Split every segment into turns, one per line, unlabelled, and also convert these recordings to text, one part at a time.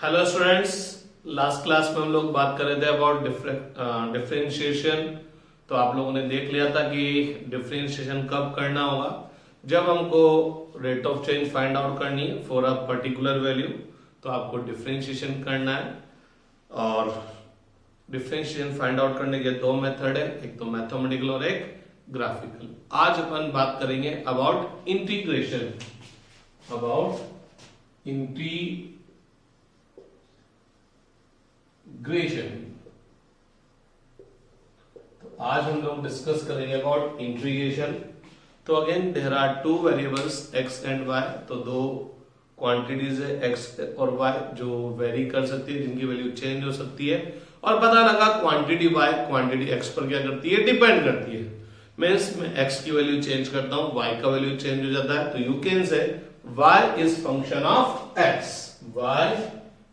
Hello students, last class में हम लोग बात कर रहे थे अबाउट डिफरेंशिएशन। तो आप लोगों ने देख लिया था कि डिफरेंशिएशन कब करना होगा, जब हमको rate of change find out करनी है फॉर अ पर्टिकुलर वैल्यू, तो आपको डिफरेंशिएशन करना है। और डिफरेंशिएशन फाइंड आउट करने के दो मेथड है, एक तो मैथमेटिकल और एक ग्राफिकल। आज अपन बात करेंगे अबाउट इंटीग्रेशन, अबाउट इंटीग्रेशन। तो आज हम लोग डिस्कस करेंगे अबाउट इंटीग्रेशन। तो again there are two variables x and y। तो दो क्वांटिटीज है x और y जो वेरी कर सकती है, जिनकी वैल्यू चेंज हो सकती है। और पता लगा क्वांटिटी y क्वांटिटी x पर क्या करती है, डिपेंड करती है। मीन्स मैं x की वैल्यू चेंज करता हूं, y का वैल्यू चेंज हो जाता है। तो you can say y is function of x, y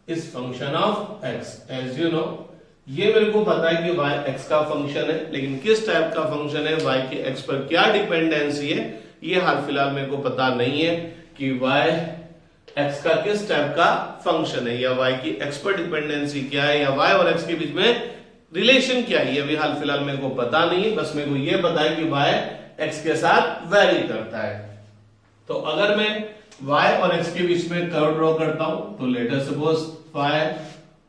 is function of x। As you know, ये मेरे को पता है कि y x का फंक्शन है, लेकिन किस टाइप का फंक्शन है, y के x पर क्या डिपेंडेंसी है, ये हाल फिलहाल मेरे को पता नहीं है कि y x का किस टाइप का फंक्शन है, या y की x पर डिपेंडेंसी क्या है, या y और x के बीच में रिलेशन क्या है, ये भी हाल फिलहाल मेरे को पता नहीं है। बस मेरे को ये पता है कि y x के साथ वेरी करता है। तो अगर मैं y और x के बीच में कर्व ड्रॉ करता हूं, तो लेट अस सपोज y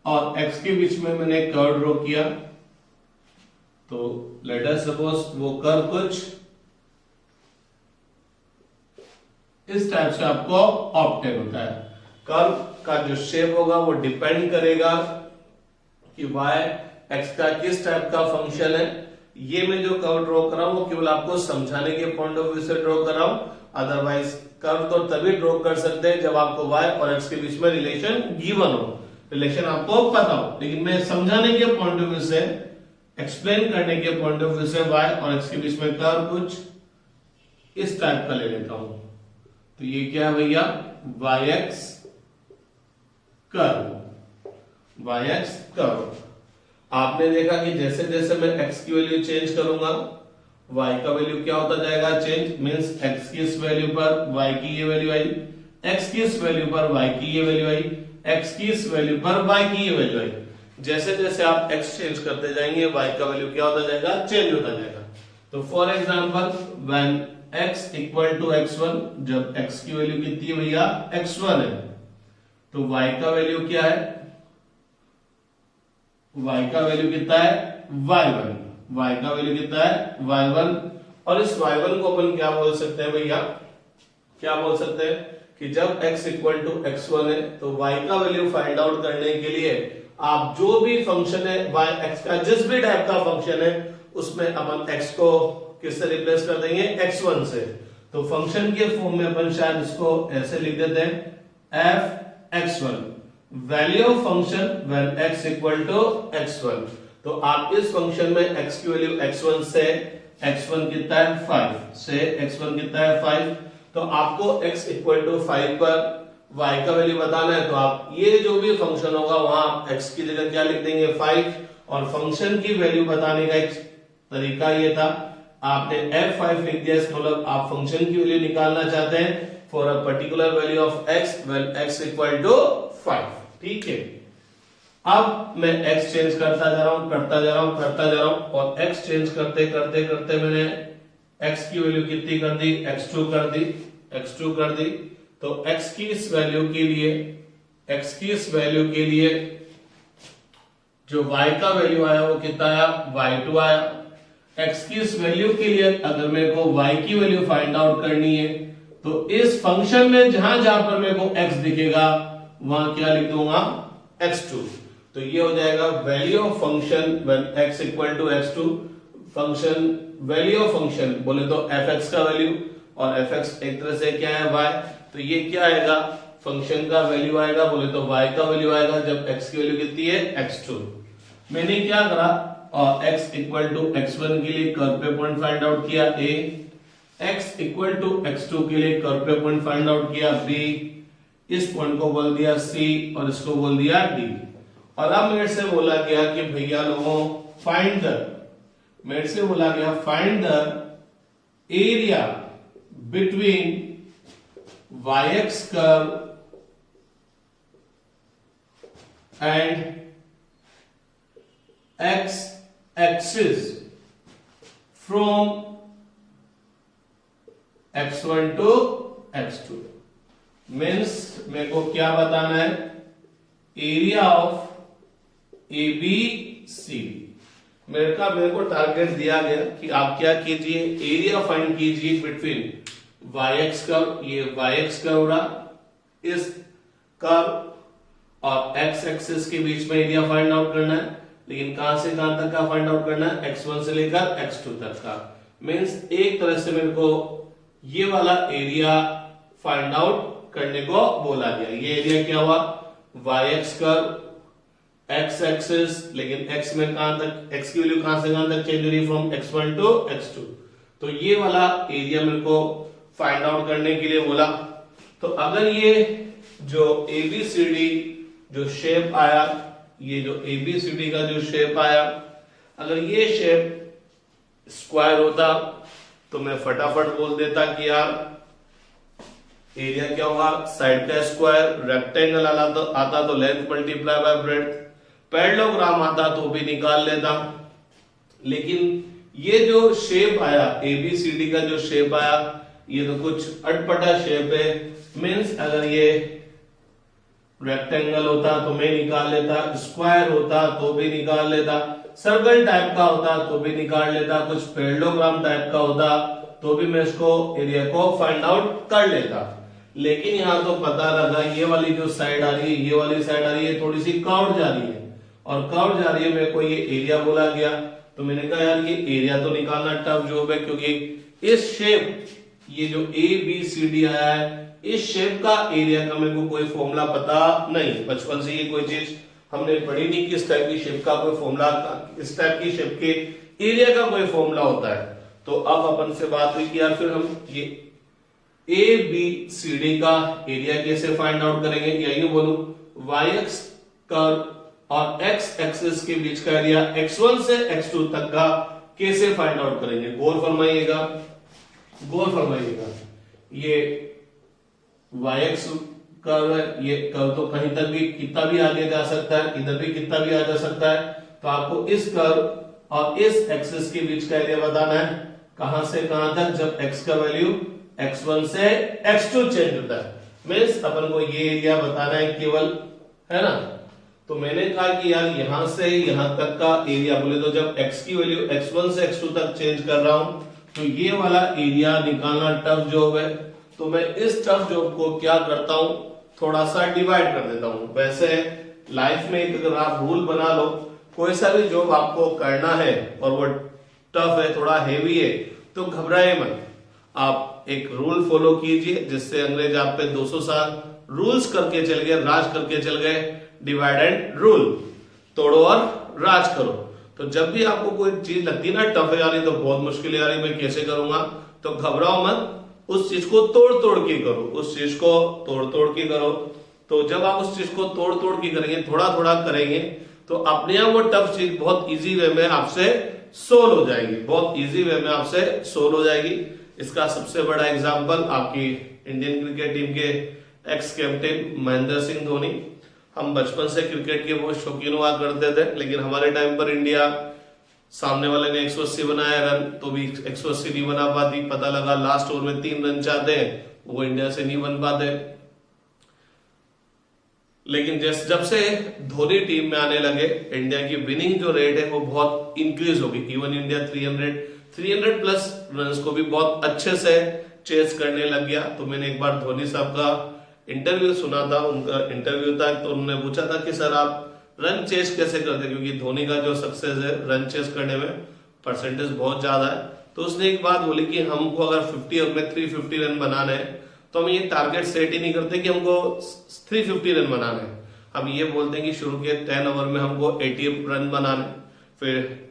और x के बीच में मैंने कर्व ड्रॉ किया, तो लेट अस सपोज वो कर्व कुछ इस टाइप से आपको ऑब्टेन होता है। कर्व का जो शेप होगा वो डिपेंड करेगा कि y x का किस टाइप का फंक्शन है। ये मैं जो कर्व ड्रॉ कर रहा हूं वो केवल आपको समझाने के पॉइंट ऑफ व्यू से ड्रॉ कर रहा हूं। अदरवाइज कर्व तो तभी ड्रॉ कर सकते हैं जब आपको y और x के बीच में रिलेशन गिवन हो, रिलेशन आपको पता हो। लेकिन मैं समझाने के पॉइंट ऑफ व्यू से, एक्सप्लेन करने के पॉइंट ऑफ व्यू से y और x के बीच में कर्व कुछ इस टाइप का ले लेता हूं। तो ये क्या है भैया, yx कर्व, yx कर्व। आपने देखा कि जैसे जैसे मैं x की वैल्यू चेंज करूंगा, y का वैल्यू क्या होता जाएगा, चेंज। मींस x की इस वैल्यू पर y की ये वैल्यू आई, x की इस वैल्यू पर y की ये वैल्यू आई, x की इस वैल्यू पर y की ये वैल्यू आई। जैसे जैसे आप x चेंज करते जाएंगे, y का वैल्यू क्या होता जाएगा, चेंज होता जाएगा। तो for example when x equal to x1, जब x की वैल्यू कितनी है भैया, x1 है, तो y का वैल्यू क्या है, y का वैल्यू कितना है, y1। y का वैल्यू कितना है, y1। और इस y1 को अपन क्या बोल सकते हैं भैया, क्या बोल सकते हैं कि जब x इक्वल टू x1 है, तो y का वैल्यू फाइंड आउट करने के लिए आप जो भी फंक्शन है y x का, जिस भी टाइप का फंक्शन है, उसमें अपन x को किससे रिप्लेस कर देंगे, x1 से। तो फंक्शन के फॉर्म में अपन शायद इसको ऐसे लिख देते हैं, f x1 value of function when x equal to x1। तो आप इस फंक्शन में x की वैल्यू x1 से, x1 कितना है 5 से, x1 कितना है 5, तो आपको x इक्वल टू 5 पर y का वैल्यू बताना है। तो आप ये जो भी फंक्शन होगा वहां आप x की जगह क्या लिख देंगे, 5। और फंक्शन की वैल्यू बताने का एक तरीका ये था, आपने f5 लिख दिया, इसका मतलब आप फंक्शन की वैल्यू निकालना चाहते हैं for a particular value of x when x equal to 5। ठीक है, अब मैं x चेंज करता जा रहा हूं, करता जा रहा हूं, करता जा रहा हूं, और x चेंज करते करते करते मैंने x की वैल्यू कितनी कर दी, x2 कर दी, x2 कर दी। तो x की इस वैल्यू के लिए, x की इस वैल्यू के लिए जो y का वैल्यू आया वो कितना आया, y2 आया। x की इस वैल्यू के लिए अगर मेरे को y की वैल्यू फाइंड आउट करनी है, तो इस फंक्शन में जहां जहां पर मेरे को x दिखेगा वहां क्या लिख दूंगा, x2। तो ये हो जाएगा value of function when x equal to x2। Function value of function बोले तो fx का वैल्यू, और fx एक तरह से क्या है, y। तो ये क्या आएगा, फंक्शन का वैल्यू आएगा, बोले तो y का वैल्यू आएगा जब x की वैल्यू कितनी है, x2। मैंने क्या करा, और x इक्वल टू x1 के लिए कर्व पे पॉइंट फाइंड आउट किया a, x equal to x2 के लिए कर्व पे पॉइंट फाइंड आउट किया b, इस पॉइंट को बोल दिया c और इसको बोल दिया d। और अब मेरे से बोला गया कि भैया लोगों फाइंड द, मेरे से बोला गया find the area between yx curve and x axis from x1 to x2 means मेरे को क्या बताना है, area of A B C D. मेरे को टारगेट दिया गया कि आप क्या कीजिए, एरिया फाइंड कीजिए बिटवीन yx कर्व, ये yx कर्व रहा, इस कर्व और x एक्सिस के बीच में एरिया फाइंड आउट करना है। लेकिन कहां से कहां तक का फाइंड आउट करना है, x1 से लेकर x2 तक का। मीन्स एक तरह से मेरे को ये वाला एरिया फाइंड आउट करने को बोला गया। ये एरिया क्या हुआ, yx कर्व, x एक्सिस, लेकिन x में कहां तक, x की वैल्यू कहां से कहां तक चेंज हो रही है, फ्रॉम x1 टू x2। तो ये वाला एरिया मेरे को फाइंड आउट करने के लिए बोला। तो अगर ये जो ABCD जो शेप आया, ये जो ABCD का जो शेप आया, अगर ये शेप स्क्वायर होता तो मैं फटाफट बोल देता कि यार एरिया क्या होगा, साइड का स्क्वायर। रेक्टेंगल आता तो length multiply by breadth. Parallelogram आता तो भी निकाल लेता। लेकिन ये जो शेप आया, ABCD का जो शेप आया, ये तो कुछ अटपटा शेप है। मीन्स अगर ये रेक्टेंगल होता तो मैं निकाल लेता, स्क्वायर होता तो भी निकाल लेता, सर्कल टाइप का होता तो भी निकाल लेता, कुछ पैरेललोग्राम टाइप का होता तो भी मैं इसको एरिया को फाइंड आउट कर लेता। लेकिन यहां तो पता लगा ये वाली जो साइड आ रही है, ये वाली साइड आ रही है, थोड़ी सी कर्व जा रही है, और कर्व जा रही है, मेरे को ये एरिया बोला गया। तो मैंने कहा यार ये एरिया तो निकालना टफ जॉब है, क्योंकि इस शेप, ये जो ABCD आया है, इस शेप का एरिया का मेरे को कोई फॉर्मूला पता नहीं। बचपन से ये कोई चीज हमने पढ़ी नहीं कि इस टाइप की शेप का कोई फॉर्मूला, इस टाइप की शेप के एरिया का कोई फॉर्मूला होता है। तो अब अपन से बात हुई कि यार फिर हम ये ABCD का एरिया कैसे फाइंड आउट करेंगे, या यूं बोलूं yx कर्व और x एक्सिस के बीच का एरिया x1 से x2 तक का कैसे फाइंड आउट करेंगे। गौर फरमाइएगा, गौर फरमाइएगा। ये yx कर्व है, ये कर्व तो कहीं तक भी कितना भी आगे जा सकता है, इधर भी कितना भी आ जा सकता है। तो आपको इस कर्व और इस एक्सिस के बीच का एरिया बताना है, कहां से कहां तक, जब x का वैल्यू x1 से x2 चेंज होता है। मीन्स अपन को ये एरिया बताना है केवल, है ना। तो मैंने कहा कि यार यहां से यहां तक का एरिया बोले तो जब x की वैल्यू x1 से x2 तक चेंज कर रहा हूं, तो ये वाला एरिया निकालना टफ जॉब है। तो मैं इस टफ जॉब को क्या करता हूं, थोड़ा सा डिवाइड कर देता हूं। वैसे लाइफ में अगर आप रूल बना लो, कोई सा भी जॉब आपको करना है और वो टफ है, थोड़ा हेवी है, तो घबराए मत। आप एक रूल फॉलो कीजिए, जिससे अंग्रेज आप पे 200 साल रूल्स करके चल गए, राज करके चल गए। डिवाइड एंड रूल, तोड़ो और राज करो। तो जब भी आपको कोई चीज लगती ना टफ है, यार तो बहुत मुश्किल है, यार मैं कैसे करूंगा, तो घबराओ मत, उस चीज को तोड़ तोड़ के करो, उस चीज को तोड़ तोड़ के करो। तो जब आप उस चीज को तोड़ तोड़ के करेंगे, थोड़ा थोड़ा करेंगे, तो अपने आप वो टफ चीज बहुत इजी वे में आपसे सोल्व हो जाएगी, बहुत इजी वे में आपसे सोल्व हो जाएगी। इसका सबसे बड़ा एग्जांपल आपकी इंडियन क्रिकेट टीम के एक्स कैप्टन महेंद्र सिंह धोनी। हम बचपन से क्रिकेट के बहुत शौकीन हुआ करते थे, लेकिन हमारे टाइम पर इंडिया, सामने वाले ने 180 बनाया रन तो भी 180 नहीं बना पाती। पता लगा लास्ट ओवर में 3 रन चाहते हैं, वो इंडिया से नहीं बन पाते। लेकिन जब से धोनी टीम में आने लगे, इंडिया की विनिंग जो रेट है वो बहुत इंक्रीज होगी। इवन इंडिया 300 प्लस रन को भी बहुत अच्छे से चेस करने लग गया। तो मैंने एक बार धोनी साहब का इंटरव्यू सुना था, उनका इंटरव्यू था, तो उन्होंने पूछा था कि सर आप रन चेस कैसे करते, क्योंकि धोनी का जो सक्सेस है रन चेस करने में परसेंटेज बहुत ज्यादा है। तो उसने एक बात बोली कि हमको अगर 50 ओवर में 350 रन बनाने हैं, तो हम ये टारगेट सेट ही नहीं करते कि हमको 350 रन बनाने हैं। हम ये बोलते हैं कि शुरू के 10 ओवर में हमको 80 रन बनाने, फिर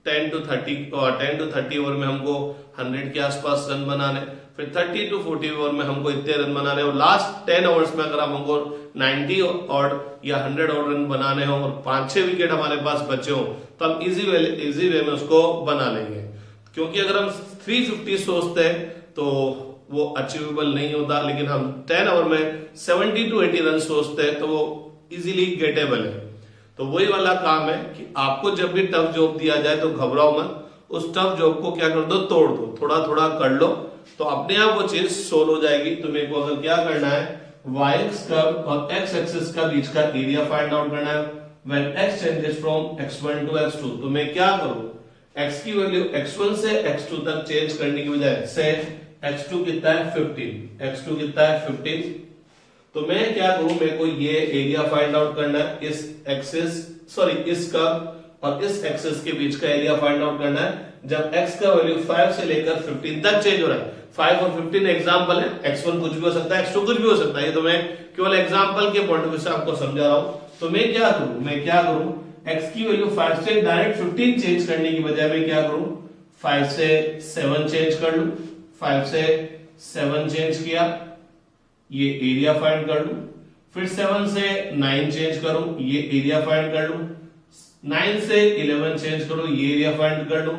10 to 30 ओवर में हमको 100 के आसपास रन बनाने, फिर 30 to 40 ओवर में हमको इतने रन बनाने, और लास्ट 10 ओवर्स में अगर हमको 90 और या 100 और रन बनाने हो और 5-6 विकेट हमारे पास बचे हो, तो हम इजी वे में उसको बना लेंगे। क्योंकि अगर हम 350 सोचते हैं तो वो अचीवेबल नहीं होता, लेकिन हम 10 ओवर में 70 to 80 रन सोचते हैं तो वो इजीली गेटेबल है। तो वही वाला काम है कि आपको जब भी टफ जॉब दिया जाए तो घबराओ मत, उस टफ जॉब को क्या कर दो, तोड़ दो, थोड़ा थोड़ा कर लो, तो अपने आप वो चीज सोल्व हो जाएगी। तो मेरे को अगर क्या करना है, y एक्स कर्व और x एक्सिस का बीच का एरिया फाइंड आउट करना है when x changes from x1 to x2। तो मैं क्या करूं, x की वैल्यू x1 से x2 तक चेंज करने की बजाय से x2 कितना है 15, x2 कितना है 15, तो मैं क्या करूं, मेरे को ये एरिया फाइंड आउट करना है, इस एक्सिस इस कर्व और इस एक्सिस के बीच का एरिया फाइंड आउट करना है जब x का वैल्यू 5 से लेकर 15 तक चेंज हो रहा है। 5 और 15 एग्जांपल है, x1 कुछ भी हो सकता है, x2 कुछ भी हो सकता है, ये तो मैं केवल एग्जांपल के पॉइंट ऑफ व्यू से आपको समझा रहा हूं। तो मैं क्या करूं, x की वैल्यू 5 से डायरेक्ट 15 चेंज करने की बजाय मैं क्या करूं, 5 से 7 चेंज कर लूं, 5 से 7 चेंज किया, ये एरिया फाइंड कर लूं, फिर 7 से 9 चेंज करूं, ये एरिया फाइंड कर लूं, 9 से 11 चेंज करूं, ये एरिया फाइंड कर लूं,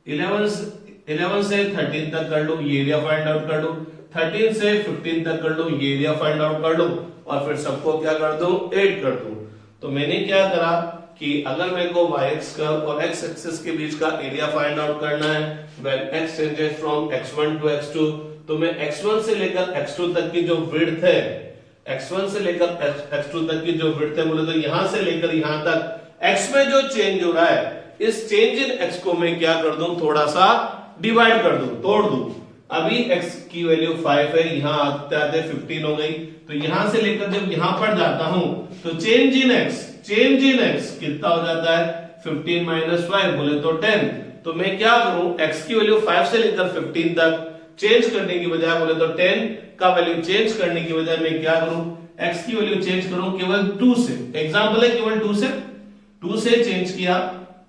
11 से 13 तक कर लूं, ये एरिया फाइंड आउट कर लूं, 13 से 15 तक कर लूं, ये एरिया फाइंड आउट कर लूं, और फिर सबको क्या कर दूं, ऐड कर दूं। तो मैंने क्या करा कि अगर मेरे को y कर्व और x एक्सिस के बीच का एरिया फाइंड आउट करना है when x changes from x1 to x2, तो मैं x1 से लेकर x2 तक की जो विड्थ है, x1 से लेकर x2 तक की जो विड्थ है, बोले तो यहां से लेकर यहां तक x में जो चेंज हो रहा है, इस चेंज इन x को मैं क्या कर दूं, थोड़ा सा डिवाइड कर दूं, तोड़ दूं। अभी x की वैल्यू 5 है, यहां आते आते 15 हो गई, तो यहां से लेकर जब यहां पर जाता हूं तो चेंज इन x कितना हो जाता है, 15 माइनस 5 बोले तो 10। तो मैं क्या करूं, x की वैल्यू 5 से लेकर 15 तक चेंज करने की बजाय, बोले तो 10 का वैल्यू चेंज करने की बजाय मैं क्या करूं, x की वैल्यू चेंज करूं केवल 2 से, एग्जांपल है केवल 2 से चेंज किया,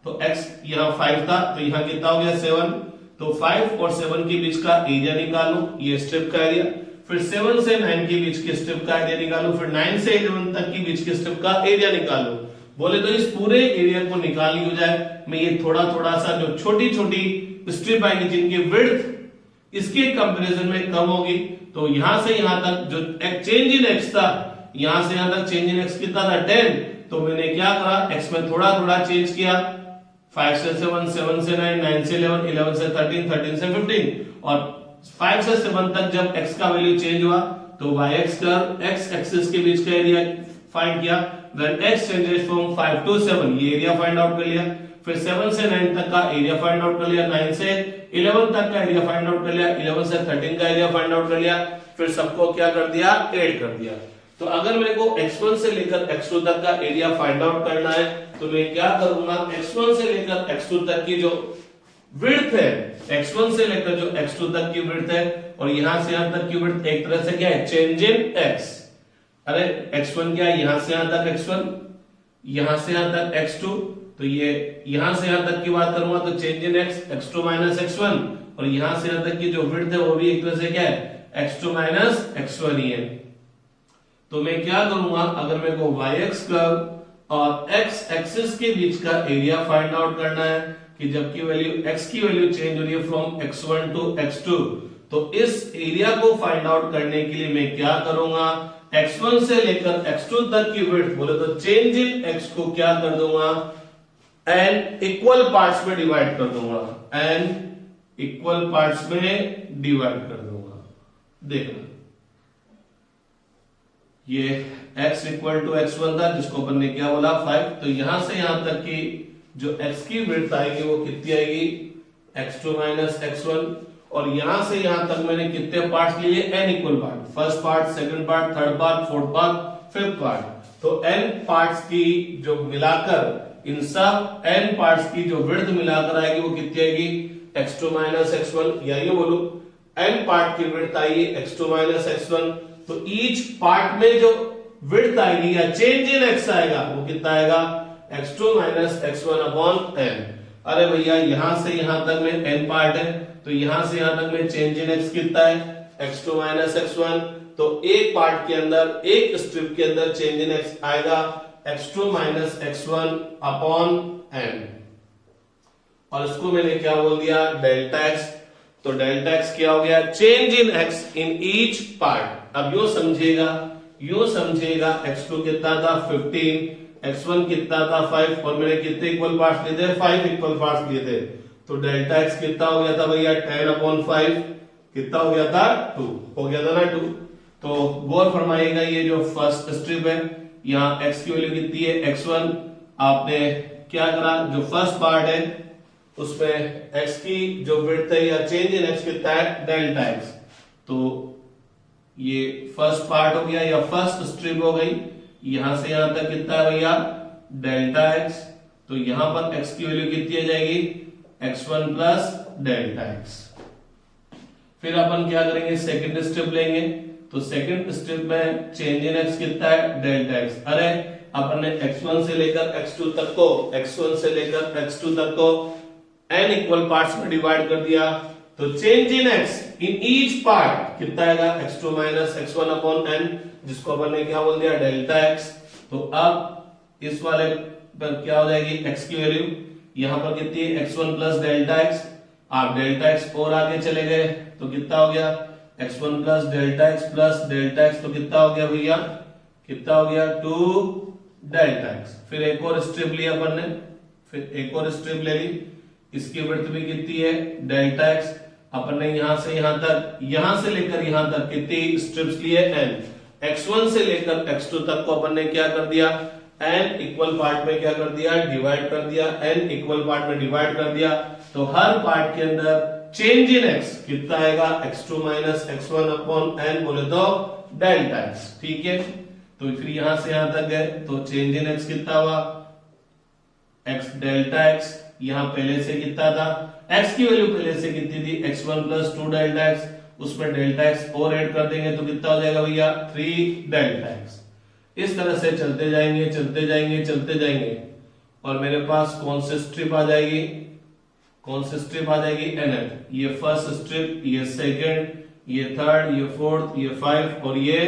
तो x यहां 5 था, तो यहां कितना हो गया 7, तो 5 और 7 के बीच का एरिया निकालो, ये स्ट्रिप का एरिया, फिर 7 से 9 के बीच के स्ट्रिप का एरिया निकालो, फिर 9 से 11 तक के बीच के स्ट्रिप का एरिया निकालो। बोले तो इस पूरे एरिया को निकालनी हो जाए, मैं ये थोड़ा थोड़ा सा जो छोटी छोटी स्ट्रिप आएगी जिनकी विड्थ इसके कंपैरिजन में कम होगी, तो यहां से यहां तक जो चेंज इन x था, यहां से यहां तक चेंज इन x कितना था 10, तो मैंने क्या करा, x में थोड़ा थोड़ा चेंज किया, 5 से 7, 7 से 9, 9 से 11, 11 से 13, 13 से 15, और 5 से 7 तक जब x का वैल्यू चेंज हुआ तो y x curve x axis के बीच का एरिया फाइंड किया when x changes from 5 to 7, ये एरिया फाइंड आउट कर लिया, फिर 7 से 9 तक का एरिया फाइंड आउट कर लिया, 9 से 11 तक का एरिया फाइंड आउट कर लिया, 11 से 13 का एरिया फाइंड आउट कर लिया, फिर सबको क्या कर दिया, ऐड कर दिया। तो अगर मेरे को x1 से लेकर x2 तक का एरिया फाइंड आउट करना है तो मैं क्या करूंगा, x1 से लेकर x2 तक की जो विड्थ है, x1 से लेकर जो x2 तक की विड्थ है और यहां से यहां तक की विड्थ एक तरह से क्या है, चेंज इन x। अरे x1 क्या है, यहां से यहां तक x1, यहां से यहां तक x2, तो ये यहां से यहां तक की बात करूंगा तो change in x, x2 minus x1, और यहां से यहां तक की जो विड्थ है वो भी एक तरह से क्या है, x2 माइनस x1 ही है। तो मैं क्या करूंगा, अगर मेरे को y एक्स कर्व और x एक्सिस के बीच का एरिया फाइंड आउट करना है कि जबकि वैल्यू x की वैल्यू चेंज हो रही है फ्रॉम x1 टू x2, तो इस एरिया को फाइंड आउट करने के लिए मैं क्या करूंगा, x1 से लेकर x2 तक की विड्थ, बोले तो चेंज इन x को क्या कर दूंगा, n इक्वल पार्ट्स में डिवाइड कर दूंगा, n इक्वल पार्ट्स में डिवाइड कर दूंगा। देखना ये x इक्वल टू x1 था जिसको अपन ने क्या बोला 5, तो यहां से यहां तक की जो x की विड्थ आएगी वो कितनी आएगी, x2 माइनस x1, और यहां से यहां तक मैंने कितने पार्ट्स लिए, n equal part, first part, second part, third part, fourth part, fifth part, तो n पार्ट्स की जो मिलाकर इन सब n पार्ट्स की जो विड्थ मिलाकर आएगी वो कितनी आएगी, x2 माइनस x1, या ये बोलो n पार्ट की विड्थ आएगी x2 माइनस x1, तो ईच पार्ट में जो विड्थ आएगी या चेंज इन x आएगा वो कितना आएगा, x2 minus x1 upon n। अरे भैया यहां से यहां तक में n पार्ट है, तो यहां से यहां तक में चेंज इन x कितना है, x2 माइनस x1, तो एक पार्ट के अंदर, एक स्ट्रिप के अंदर चेंज इन x आएगा x2 minus x1 upon n, और इसको मैंने क्या बोल दिया, डेल्टा x। तो डेल्टा x क्या हो गया, change in x in each part. अब यो समझिएगा, यूं समझिएगा x2 कितना था 15, x1 कितना था 5 और मैंने कितने इक्वल पार्ट्स लिए थे 5 इक्वल पार्ट्स लिए थे। तो डेल्टा x कितना हो गया था भैया 10/5, कितना हो गया था 2 हो गया था ना 2। तो गौर फरमाइएगा ये जो फर्स्ट स्ट्रिप है यहाँ x की वैल्यू कितनी है x1, आपने क्या करा जो फर्स्ट पार्ट है उसमें x की जो विड्थ है या चेंज इन x कितना है डेल्टा x। तो ये फर्स्ट पार्ट हो गया या फर्स्ट स्ट्रिप हो गई, यहां से यहां तक कितना है भैया डेल्टा x। तो यहां पर x की वैल्यू कितनी आ जाएगी x1 प्लस डेल्टा x। फिर अपन क्या करेंगे सेकंड स्ट्रिप लेंगे, तो सेकंड स्ट्रिप में चेंज इन x कितना है डेल्टा x। अरे अपन ने x1 से लेकर x2 तक को x1 से लेकर x2 तक को n इक्वल पार्ट्स में डिवाइड कर दिया, तो change in x in each part कितना आएगा x2 minus x1 upon n, जिसको अपन ने क्या बोल दिया डेल्टा x। तो अब इस वाले पर क्या हो जाएगी x की वैल्यू यहां पर कितनी है x1 प्लस डेल्टा x। आप डेल्टा x और आगे चले गए तो कितना हो गया x1 plus delta x plus delta x। तो कितना हो गया भैया कितना हो गया 2 डेल्टा x। फिर एक और स्ट्रिप ली अपन ने, फिर एक और स्ट्रिप ले ली, इसकी विड्थ भी कितनी है डेल्टा x। अपन ने यहां से यहां तक यहां से लेकर यहां तक कितनी स्ट्रिप्स लिए n, x1 से लेकर x2 तक को अपन ने क्या कर दिया n इक्वल पार्ट में क्या कर दिया डिवाइड कर दिया, n इक्वल पार्ट में डिवाइड कर दिया। तो हर पार्ट के अंदर चेंज इन x कितना आएगा x2 minus x1 upon n बोले तो डेल्टा x। ठीक है, तो फिर यहां से यहां तक गए तो चेंज इन x कितना हुआ x डेल्टा x। यहां पहले से कितना था x की वैल्यू पहले से कितनी थी x1 प्लस 2 डेल्टा x, उसमें डेल्टा x और ऐड कर देंगे तो कितना हो जाएगा भैया 3 डेल्टा x। इस तरह से चलते जाएंगे चलते जाएंगे चलते जाएंगे और मेरे पास कौन सी स्ट्रिप आ जाएगी, कौन सी स्ट्रिप आ जाएगी nth। ये फर्स्ट स्ट्रिप, ये सेकंड, ये थर्ड, ये फोर्थ, ये 5 और ये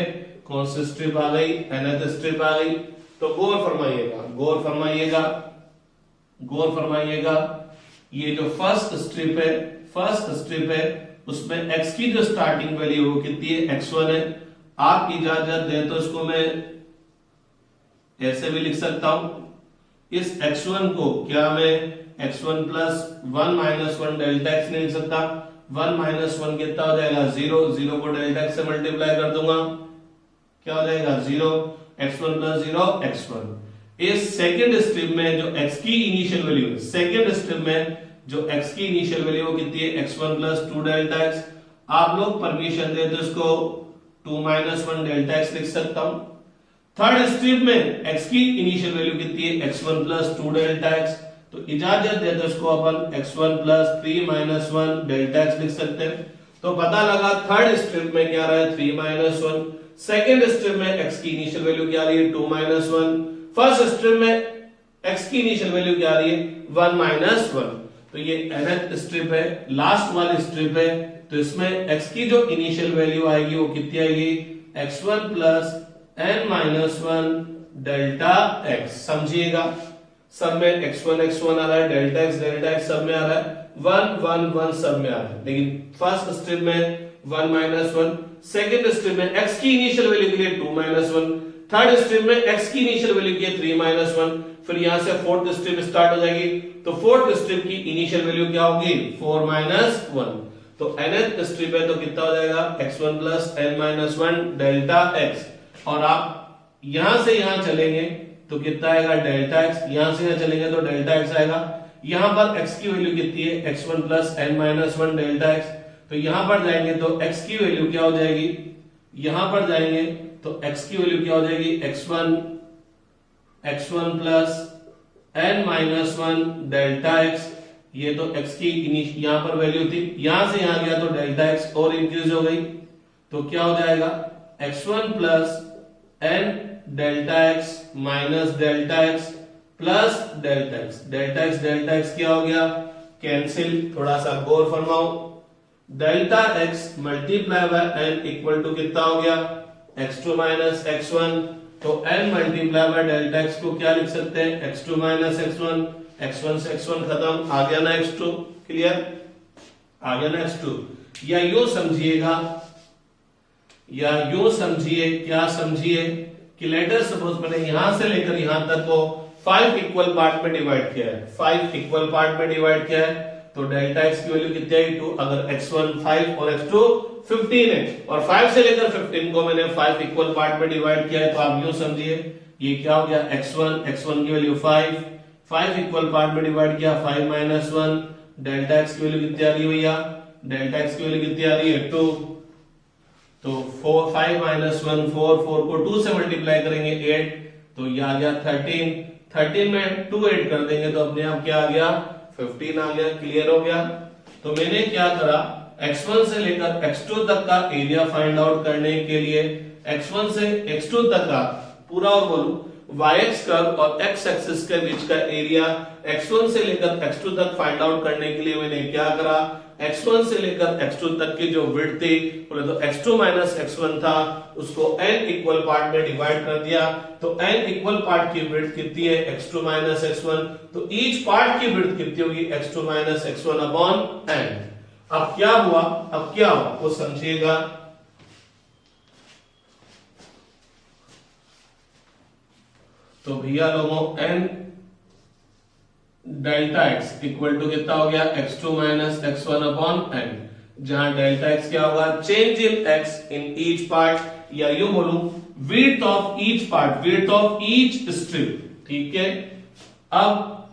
कौन सी स्ट्रिप आ गई nth स्ट्रिप आ गई। तो गौर फरमाइएगा गौर फरमाइएगा गौर फरमाइएगा, ये जो फर्स्ट स्ट्रिप है उसमें x की जो स्टार्टिंग वैल्यू वो कितनी है x1 है। आप इजाजत दे तो इसको मैं ऐसे भी लिख सकता हूं, इस x1 को क्या मैं x1 plus 1 minus 1 delta x नहीं लिख सकता। 1 माइनस 1 कितना हो जाएगा 0, 0 को डेल्टा x से मल्टीप्लाई कर दूंगा क्या हो जाएगा 0, x1 प्लस 0 x1। इस सेकंड स्ट्रिप में जो x की इनिशियल वैल्यू है, सेकंड स्ट्रिप में जो x की इनिशियल वैल्यू कितनी है x1 प्लस 2 डेल्टा x। आप लोग परमिशन दे तो इसको 2 माइनस 1 डेल्टा x लिख सकता हूं। थर्ड स्ट्रिप में x की इनिशियल वैल्यू कितनी है x1 प्लस 2 डेल्टा x, तो इजाजत दे तो इसको अपन x1 plus 3 minus 1 delta x लिख सकते हैं। तो पता लगा थर्ड स्ट्रिप में क्या रहा है 3 माइनस 1, सेकेंड स्ट्रिप में x की इनिशियल वैल्यू क्या आ रही है 2 माइनस 1, फर्स्ट स्ट्रिप में x की इनिशियल वैल्यू क्या आ रही है 1 माइनस 1। तो ये nth स्ट्रिप है, लास्ट वाली स्ट्रिप है, तो इसमें x की जो इनिशियल वैल्यू आएगी वो कितनी आएगी x1 plus n minus 1 delta x। समझिएगा सब में x1 आ रहा है, डेल्टा x सब में आ रहा है, 1 1 1 सब में आ रहा है, लेकिन फर्स्ट स्ट्रिप में 1 माइनस 1, सेकेंड स्ट्रिप में x की इनिशियल वैल्यू के लिए 2 माइनस 1, थर्ड स्ट्रिप में x की इनिशियल वैल्यू की 3 माइनस 1। फिर यहां से फोर्थ स्ट्रिप स्टार्ट हो जाएगी, तो फोर्थ स्ट्रिप की इनिशियल वैल्यू क्या होगी 4 माइनस 1। तो nth स्ट्रिप है तो कितना हो जाएगा x1 plus n minus 1 delta x। और आप यहां से यहां चलेंगे तो कितना आएगा डेल्टा x, यहां से यहां चलेंगे तो डेल्टा x आएगा। यहां पर x की वैल्यू कितनी है x1 plus n minus 1 delta x। तो यहां पर जाएंगे तो x की वैल्यू क्या हो जाएगी, यहां पर जाएंगे तो x की वैल्यू क्या हो जाएगी x1 plus n minus 1 delta x। ये तो x की यहां पर वैल्यू थी, यहां से यहां गया तो डेल्टा x और इंक्रीज हो गई, तो क्या हो जाएगा x1 plus n delta x minus delta x plus delta x क्या हो गया कैंसिल। थोड़ा सा गौर फरमाओ, delta x multiply by n equal to कितना हो गया x2 माइनस x1। तो n multiply by delta x को क्या लिख सकते हैं x2 माइनस x1, x1 से x1 खत्म, आ गया ना x2, क्लियर आ गया ना x2। या यूं समझिएगा या यूं समझिए, क्या समझिए कि लेटर सपोज मैंने यहां से लेकर यहां तक को 5 इक्वल पार्ट में डिवाइड किया है, 5 इक्वल पार्ट में डिवाइड किया है, तो डेल्टा एक्स की वैल्यू कितनी आई 2। अगर x1 5 और x2 15 है और 5 से लेकर 15 को मैंने 5 इक्वल पार्ट में डिवाइड किया है, तो आप यूं समझिए ये क्या हो गया x1 की वैल्यू 5 इक्वल पार्ट में डिवाइड किया 5 माइनस 1, डेल्टा एक्स की वैल्यू कितनी आ रही है भैया, डेल्टा एक्स की वैल्यू कितनी आ रही है 2। तो 4 5 माइनस 1 4 4 को 2 से मल्टीप्लाई करेंगे 8, तो ये आ गया 13 में 2 ऐड कर देंगे तो अपने आप क्या आ गया 15 आ गया। क्लियर हो गया। तो मैंने क्या करा, x1 से लेकर x2 तक का एरिया फाइंड आउट करने के लिए x1 से x2 तक का पूरा और बोलूं yx कर्व और x एक्सिस के बीच का एरिया x1 से लेकर x2 तक फाइंड आउट करने के लिए मैंने क्या करा, x1 से लेकर x2 तक की जो विड्थ थी बोले तो x2 माइनस x1 था, उसको n इक्वल पार्ट में डिवाइड कर दिया, तो n इक्वल पार्ट की विड्थ कितनी है x2 माइनस x1, तो ईच पार्ट की विड्थ कितनी होगी x2 minus x1 upon n। अब क्या हुआ, अब क्या हुआ वो समझिएगा। तो भैया लोगों n delta x equal to कितना हो गया x2 minus x1 upon n, जहां डेल्टा x क्या होगा, change in x in each part, या यूं बोलूं width of each part, width of each strip. ठीक है, अब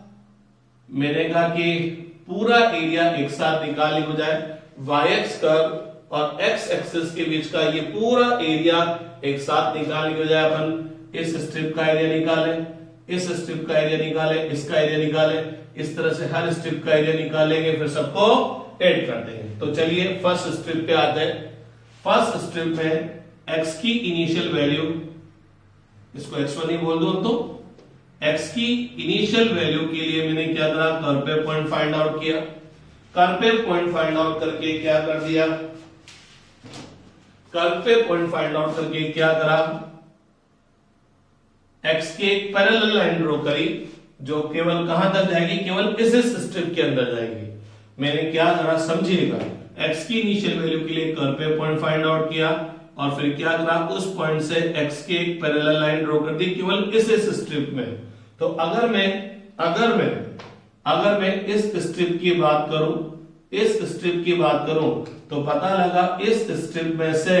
मैंने कहा कि पूरा एरिया एक साथ निकाल ली बजाय yx कर्व और x एक्सिस के बीच का ये पूरा एरिया एक साथ निकालने के बजाय अपन इस स्ट्रिप का एरिया निकाले, इस स्ट्रिप का एरिया निकाले, इसका एरिया निकाले, इस तरह से हर स्ट्रिप का एरिया निकालेंगे, फिर सबको ऐड कर देंगे। तो चलिए फर्स्ट स्ट्रिप पे आते हैं। फर्स्ट स्ट्रिप में x की इनिशियल वैल्यू, इसको x1 ही बोल दो, तो x की इनिशियल वैल्यू के लिए मैंने क्या करा, कर्व पे पॉइंट फाइंड आउट किया, कर्व पे पॉइंट फाइंड आउट करके क्या कर दिया, कर्व पे पॉइंट फाइंड आउट करके क्या करा, x की एक पैरेलल लाइन ड्रॉ करी जो केवल कहां तक जाएगी, केवल इस स्ट्रिप के अंदर जाएगी। मैंने क्या करा समझिएगा, x की इनिशियल वैल्यू के लिए कर्व पे पॉइंट फाइंड आउट किया और फिर क्या करा, उस पॉइंट से x की एक पैरेलल लाइन ड्रॉ कर दी केवल इस स्ट्रिप में। तो अगर मैं इस स्ट्रिप की बात करूं, इस स्ट्रिप की बात करूं तो पता लगा इस स्ट्रिप में से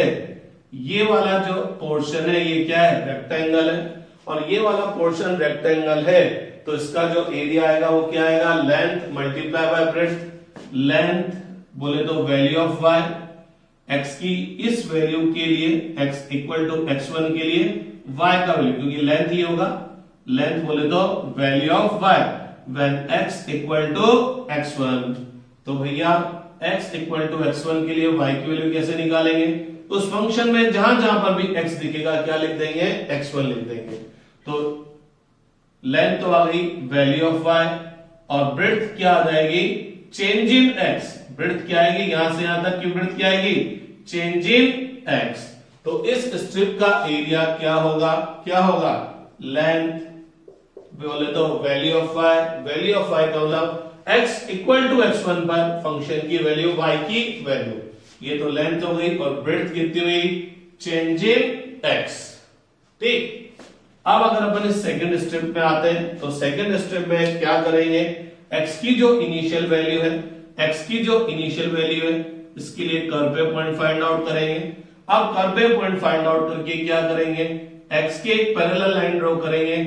ये वाला जो पोर्शन है ये क्या है, रेक्टेंगल है, और ये वाला पोर्शन रेक्टेंगल है, तो इसका जो एरिया आएगा वो क्या आएगा, length multiply by breadth. Length बोले तो वैल्यू ऑफ y, x की इस वैल्यू के लिए x इक्वल टू x1 के लिए y का वैल्यू, क्योंकि लेंथ ही होगा, लेंथ बोले तो value of y when x equal to x1। तो भैया x इक्वल टू x1 के लिए y की वैल्यू कैसे निकालेंगे, उस फंक्शन में जहां जहां पर भी x दिखेगा क्या लिख देंगे, x1 लिख देंगे। तो लेंथ तो आ गई वैल्यू ऑफ y और ब्रेड्थ क्या आ जाएगी, चेंज इन x। ब्रेड्थ क्या आएगी, यहां से यहां तक की ब्रेड्थ क्या आएगी, चेंज इन x। तो इस स्ट्रिप का एरिया क्या होगा, क्या होगा, लेंथ बोले तो value of y, value of y का मतलब x इक्वल टू x1 पर फंक्शन की वैल्यू y की वैल्यू, ये तो लेंथ हो गई और ब्रेड्थ कितनी हुई, चेंज इन x। ठीक, अब अगर अपन इस सेकंड स्टेप में आते हैं तो सेकंड स्टेप में क्या करेंगे, x की जो इनिशियल वैल्यू है, x की जो इनिशियल वैल्यू है इसके लिए कर्व पे पॉइंट फाइंड आउट करेंगे। अब कर्व पे पॉइंट फाइंड आउट करके क्या करेंगे, x की एक पैरेलल लाइन ड्रॉ करेंगे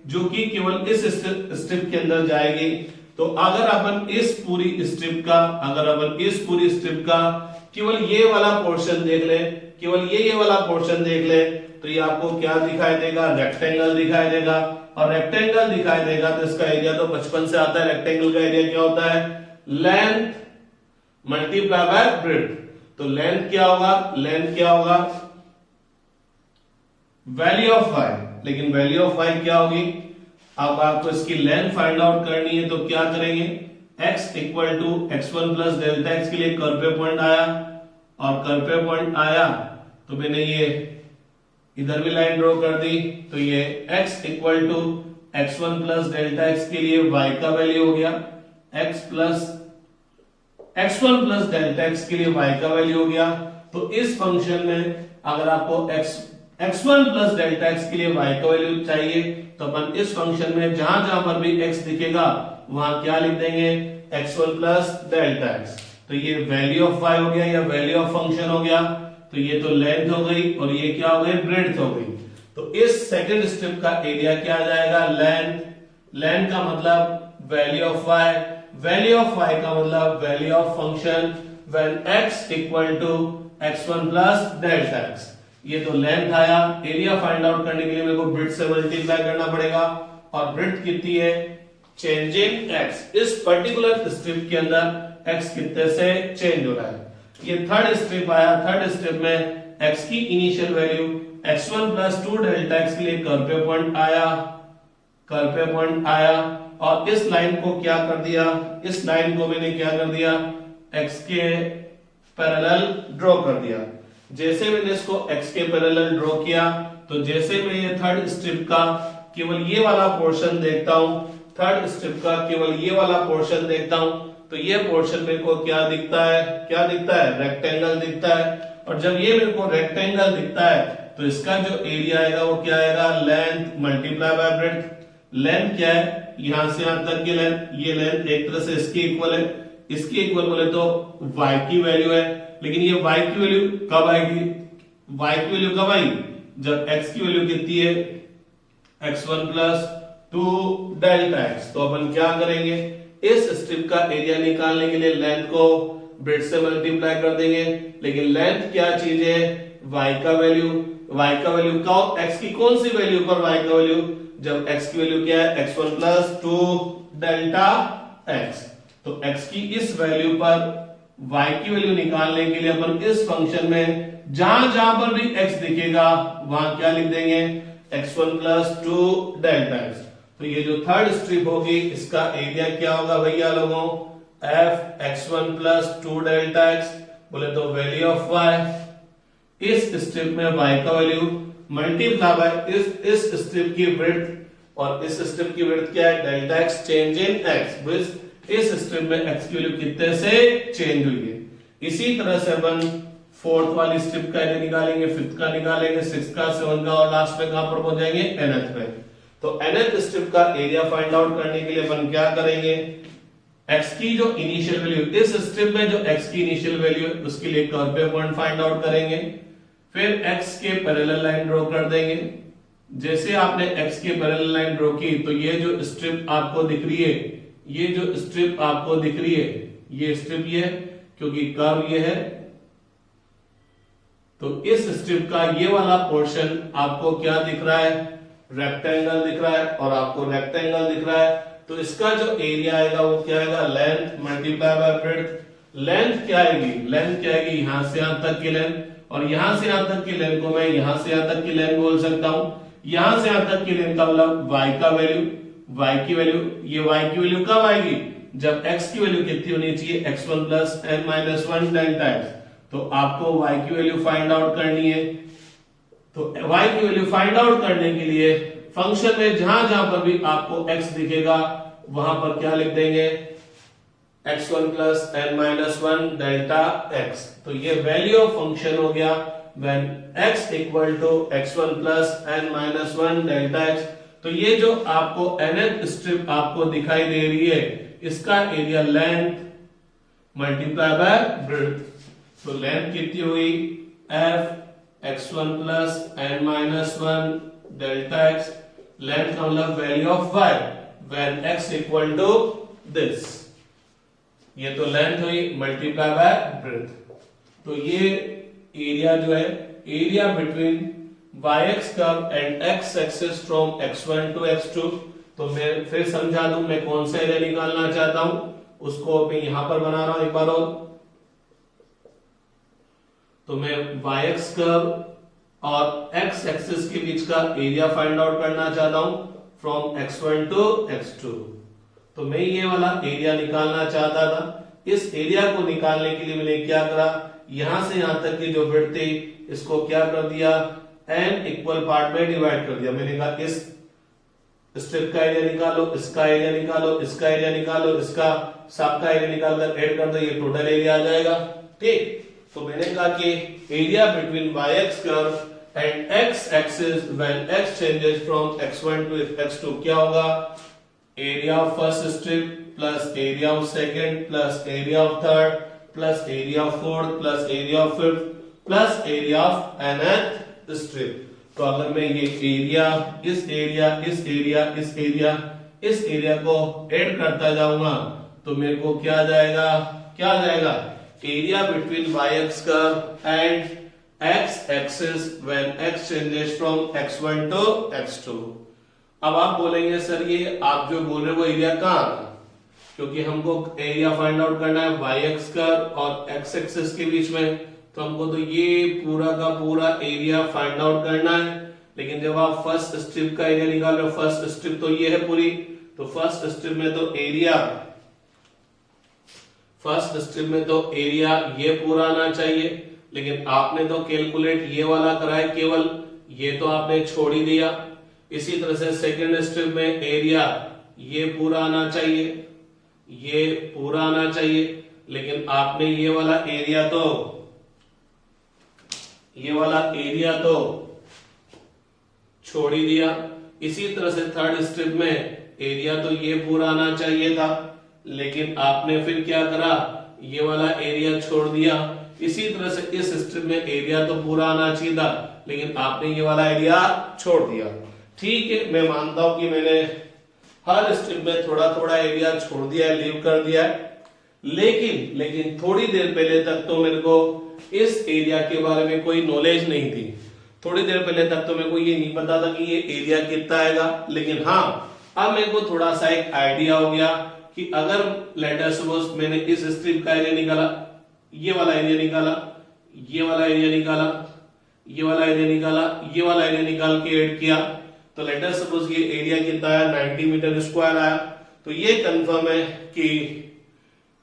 जो कि केवल इस स्ट्रिप के अंदर जाएगी। तो अगर अपन इस पूरी स्ट्रिप का, अगर अपन इस पूरी स्ट्रिप का केवल ये वाला पोर्शन देख ले, केवल ये वाला पोर्शन देख ले, तो ये आपको क्या दिखाई देगा, रेक्टेंगल दिखाई देगा, और रेक्टेंगल दिखाई देगा तो इसका एरिया तो बचपन से आता है, रेक्टेंगल का एरिया क्या होता है, लेंथ मल्टीप्लाई बाय ब्रेड्थ। तो लेंथ क्या होगा, लेंथ क्या होगा, वैल्यू ऑफ y, लेकिन वैल्यू ऑफ y क्या होगी, अब आपको इसकी लेंथ फाइंड आउट करनी है तो क्या करेंगे, x equal to x1 plus delta x के लिए कर्व पे पॉइंट आया, और कर्व पे पॉइंट आया तो मैंने ये इधर भी लाइन ड्रॉ कर दी, तो ये x equal to x1 plus delta x के लिए y का वैल्यू हो गया, x1 प्लस डेल्टा x के लिए y का वैल्यू हो गया। तो इस फंक्शन में अगर आपको x1 प्लस डेल्टा एक्स के लिए y का वैल्यू चाहिए तो अपन इस फंक्शन में जहां जहां पर भी x दिखेगा वहां क्या लिख देंगे, x1 प्लस डेल्टा एक्स। तो ये वैल्यू ऑफ y हो गया या वैल्यू ऑफ फंक्शन हो गया। तो ये तो लेंथ हो गई और ये क्या हो गई, ब्रेड्थ हो गई। तो इस सेकंड स्ट्रिप का एरिया क्या आ जाएगा, लेंथ। लेंथ का मतलब value of y, value of y का मतलब value of function when x equal to x1 plus delta x. ये तो लेंथ आया। एरिया फाइंड आउट करने के लिए मेरे को ब्रेड्थ से मल्टीप्लाई करना पड़ेगा और ब्रेड्थ कितनी है, चेंजिंग x। इस पर्टिकुलर स्ट्रिप के अंदर x कितने से चेंज हो रहा है। ये थर्ड स्ट्रिप आया। थर्ड स्ट्रिप में x की initial value x1 plus 2 delta x के लिए कर्व पे पॉइंट आया, कर्व पे पॉइंट आया और इस लाइन को क्या कर दिया, इस लाइन को मैंने क्या कर दिया, x के पैरेलल ड्रॉ कर दिया। जैसे मैंने इसको x के पैरेलल ड्रॉ किया तो जैसे मैं ये थर्ड स्ट्रिप का केवल ये वाला पोर्शन देखता हूं, थर्ड स्ट्रिप का केवल ये वाला पोर्शन देखता हूं तो ये पोर्शन मेरे को क्या दिखता है, क्या दिखता है, रेक्टेंगल दिखता है। और जब ये मेरे को रेक्टेंगल दिखता है तो इसका जो एरिया आएगा वो क्या आएगा, length multiply by breadth. Length क्या है, यहां से यहां तक की लेंथ, ये लेंथ एक तरह से इसके इक्वल है, इसके इक्वल बोले तो y की वैल्यू है। लेकिन ये y की वैल्यू कब आएगी, y की वैल्यू कब आएगी, जब x की वैल्यू कितनी है, x1 प्लस 2 डेल्टा x। तो अपन क्या करेंगे, इस स्ट्रिप का एरिया निकालने के लिए लेंथ को ब्रेड्थ से मल्टीप्लाई कर देंगे। लेकिन लेंथ क्या चीज है, y का वैल्यू, y का वैल्यू का x की कौन सी वैल्यू पर y का वैल्यू, जब x की वैल्यू क्या है, x1 प्लस 2 डेल्टा x। तो x की इस वैल्यू पर y की वैल्यू निकालने के लिए अपन इस फंक्शन में जहां जहां पर भी x दिखेगा वहां क्या लिख देंगे, x1 प्लस 2 डेल्टा x। तो ये जो थर्ड स्ट्रिप होगी इसका एरिया क्या होगा भैया लोगों, f x1 plus 2 delta x, बोले तो वैल्यू ऑफ y। इस स्ट्रिप में y का वैल्यू मल्टीप्लाई बाय इस स्ट्रिप की ब्रेड्थ और इस स्ट्रिप की ब्रेड्थ क्या है, delta x change in x। इस स्ट्रिप में x की वैल्यू कितने से चेंज हुई है। इसी तरह से अपन फोर्थ वाली स्ट्रिप का एरिया निकालेंगे, फिफ्थ का निकालेंगे, सिक्स्थ का, सेवंथ का और लास्ट में कहां पर पहुंच जाएंगे, nth पे। तो nth स्ट्रिप का एरिया फाइंड आउट करने के लिए अपन क्या करेंगे, x की जो इनिशियल वैल्यू, इस स्ट्रिप में जो x की इनिशियल वैल्यू है उसके लिए कर्व पे पॉइंट फाइंड आउट करेंगे। फिर x के पैरेलल लाइन ड्रॉ कर देंगे। जैसे आपने x के पैरेलल लाइन ड्रॉ की तो ये जो स्ट्रिप आपको दिख रही है, ये जो स्ट्रिप आपको दिख रही है, ये स्ट्रिप ये है क्योंकि कर्व ये है। तो इस स्ट्रिप का ये वाला पोर्शन आपको क्या दिख रहा है, रेक्टेंगल दिख रहा है और आपको रेक्टेंगल दिख रहा है। तो इसका जो एरिया आएगा वो क्या आएगा, length multiply by breadth. Length क्या आएगी, लेंथ क्या आएगी, यहां से यहां तक की लेंथ, और यहां से यहां तक की लेंथ को मैं यहां से यहां तक की लेंथ बोल सकता हूं। यहां से यहां तक की लेंथ का मतलब y का वैल्यू, y की वैल्यू, ये y की वैल्यू कब आएगी, जब x की वैल्यू कितनी होनी चाहिए, x1 plus n minus 1 delta x। तो आपको y की वैल्यू फाइंड आउट करनी है। तो y की वैल्यू फाइंड आउट करने के लिए फंक्शन में जहां जहां पर भी आपको x दिखेगा वहां पर क्या लिख देंगे, x1 plus n minus 1 delta x। तो ये वैल्यू ऑफ फंक्शन हो गया when x equal to x1 plus n minus 1 delta x। तो ये जो आपको nth स्ट्रिप आपको दिखाई दे रही है इसका area length multiply by breadth. तो लेंथ कितनी हुई, f x1 plus n minus 1 delta x। Length का मतलब value of y when x equal to this. ये तो लेंथ हुई मल्टीप्लाई बाय ब्रेड्थ। तो ये एरिया जो है, area between yx curve and x axis from x1 to x2। तो मैं फिर समझा दूं मैं कौन सा एरिया निकालना चाहता हूं, उसको मैं यहां पर बना रहा हूं एक बार और। तो मैं yx कर्व और x एक्सिस के बीच का एरिया फाइंड आउट करना चाहता हूं फ्रॉम x1 टू x2। तो मैं ये वाला एरिया निकालना चाहता था। इस एरिया को निकालने के लिए मैंने क्या करा, यहां से यहां तक की जो विड्थ थी इसको क्या कर दिया, n इक्वल पार्ट में डिवाइड कर दिया। मैंने कहा इस स्ट्रिप का एरिया निकालो, इसका एरिया निकालो, इसका एरिया निकालो, इसका सबका एरिया निकालकर ऐड कर दो, ये टोटल एरिया आ जाएगा। ठीक, तो मैंने कहा कि area between y x curve and x axis when x changes from x1 to x2 क्या होगा? Area of first strip plus area of second plus area of third plus area of fourth plus area of fifth plus area of nth strip. तो अगर मैं ये area इस area इस area इस area इस एरिया को ऐड करता जाऊंगा तो मेरे को क्या आ जाएगा? क्या आ जाएगा? Area between y x curve and x axis when x changes from x1 to x2। अब आप बोलेंगे सर ये आप जो बोल रहे हो वो एरिया कहाँ आ रहा? क्योंकि हमको एरिया फाइंड आउट करना है वाई एक्स कर्व और एक्स एक्सिस के बीच में, तो हमको तो ये पूरा का पूरा एरिया फाइंड आउट करना है। लेकिन जब आप फर्स्ट स्ट्रिप का एरिया निकाल रहे हो, फर्स्ट स्ट्रिप तो ये है पूरी, तो फर्स्ट स्ट्रिप में तो एरिया ये पूरा आना चाहिए। लेकिन आपने तो कैलकुलेट ये वाला करा है केवल, ये तो आपने छोड़ ही दिया। इसी तरह से सेकंड स्ट्रिप में एरिया ये पूरा आना चाहिए, ये पूरा आना चाहिए, लेकिन आपने ये वाला एरिया तो छोड़ ही दिया। इसी तरह से थर्ड स्ट्रिप में एरिया तो ये पूरा आना चाहिए था, लेकिन आपने फिर क्या करा? ये वाला एरिया छोड़ दिया। इसी तरह से इस स्ट्रिप में एरिया तो पूरा आना चाहिए था, लेकिन आपने ये वाला एरिया छोड़ दिया। ठीक है, मैं मानता हूं कि मैंने हर स्ट्रिप में थोड़ा थोड़ा एरिया छोड़ दिया है, लीव कर दिया है, लेकिन थोड़ी देर पहले तक तो मेरे को इस एरिया के बारे में कोई नॉलेज नहीं थी। थोड़ी देर पहले तक तो मेरे को ये नहीं पता था कि ये एरिया कितना आएगा। लेकिन हाँ, अब मेरे को थोड़ा सा एक आइडिया हो गया कि अगर लेट अस सपोज मैंने इस स्ट्रिप का एरिया निकाला, ये वाला एरिया निकाला, ये वाला एरिया निकाला, ये वाला एरिया निकाला, ये वाला एरिया निकाल के ऐड किया, तो लेट अस सपोज ये एरिया कितना आया? 90 मीटर स्क्वायर आया। तो ये कंफर्म है कि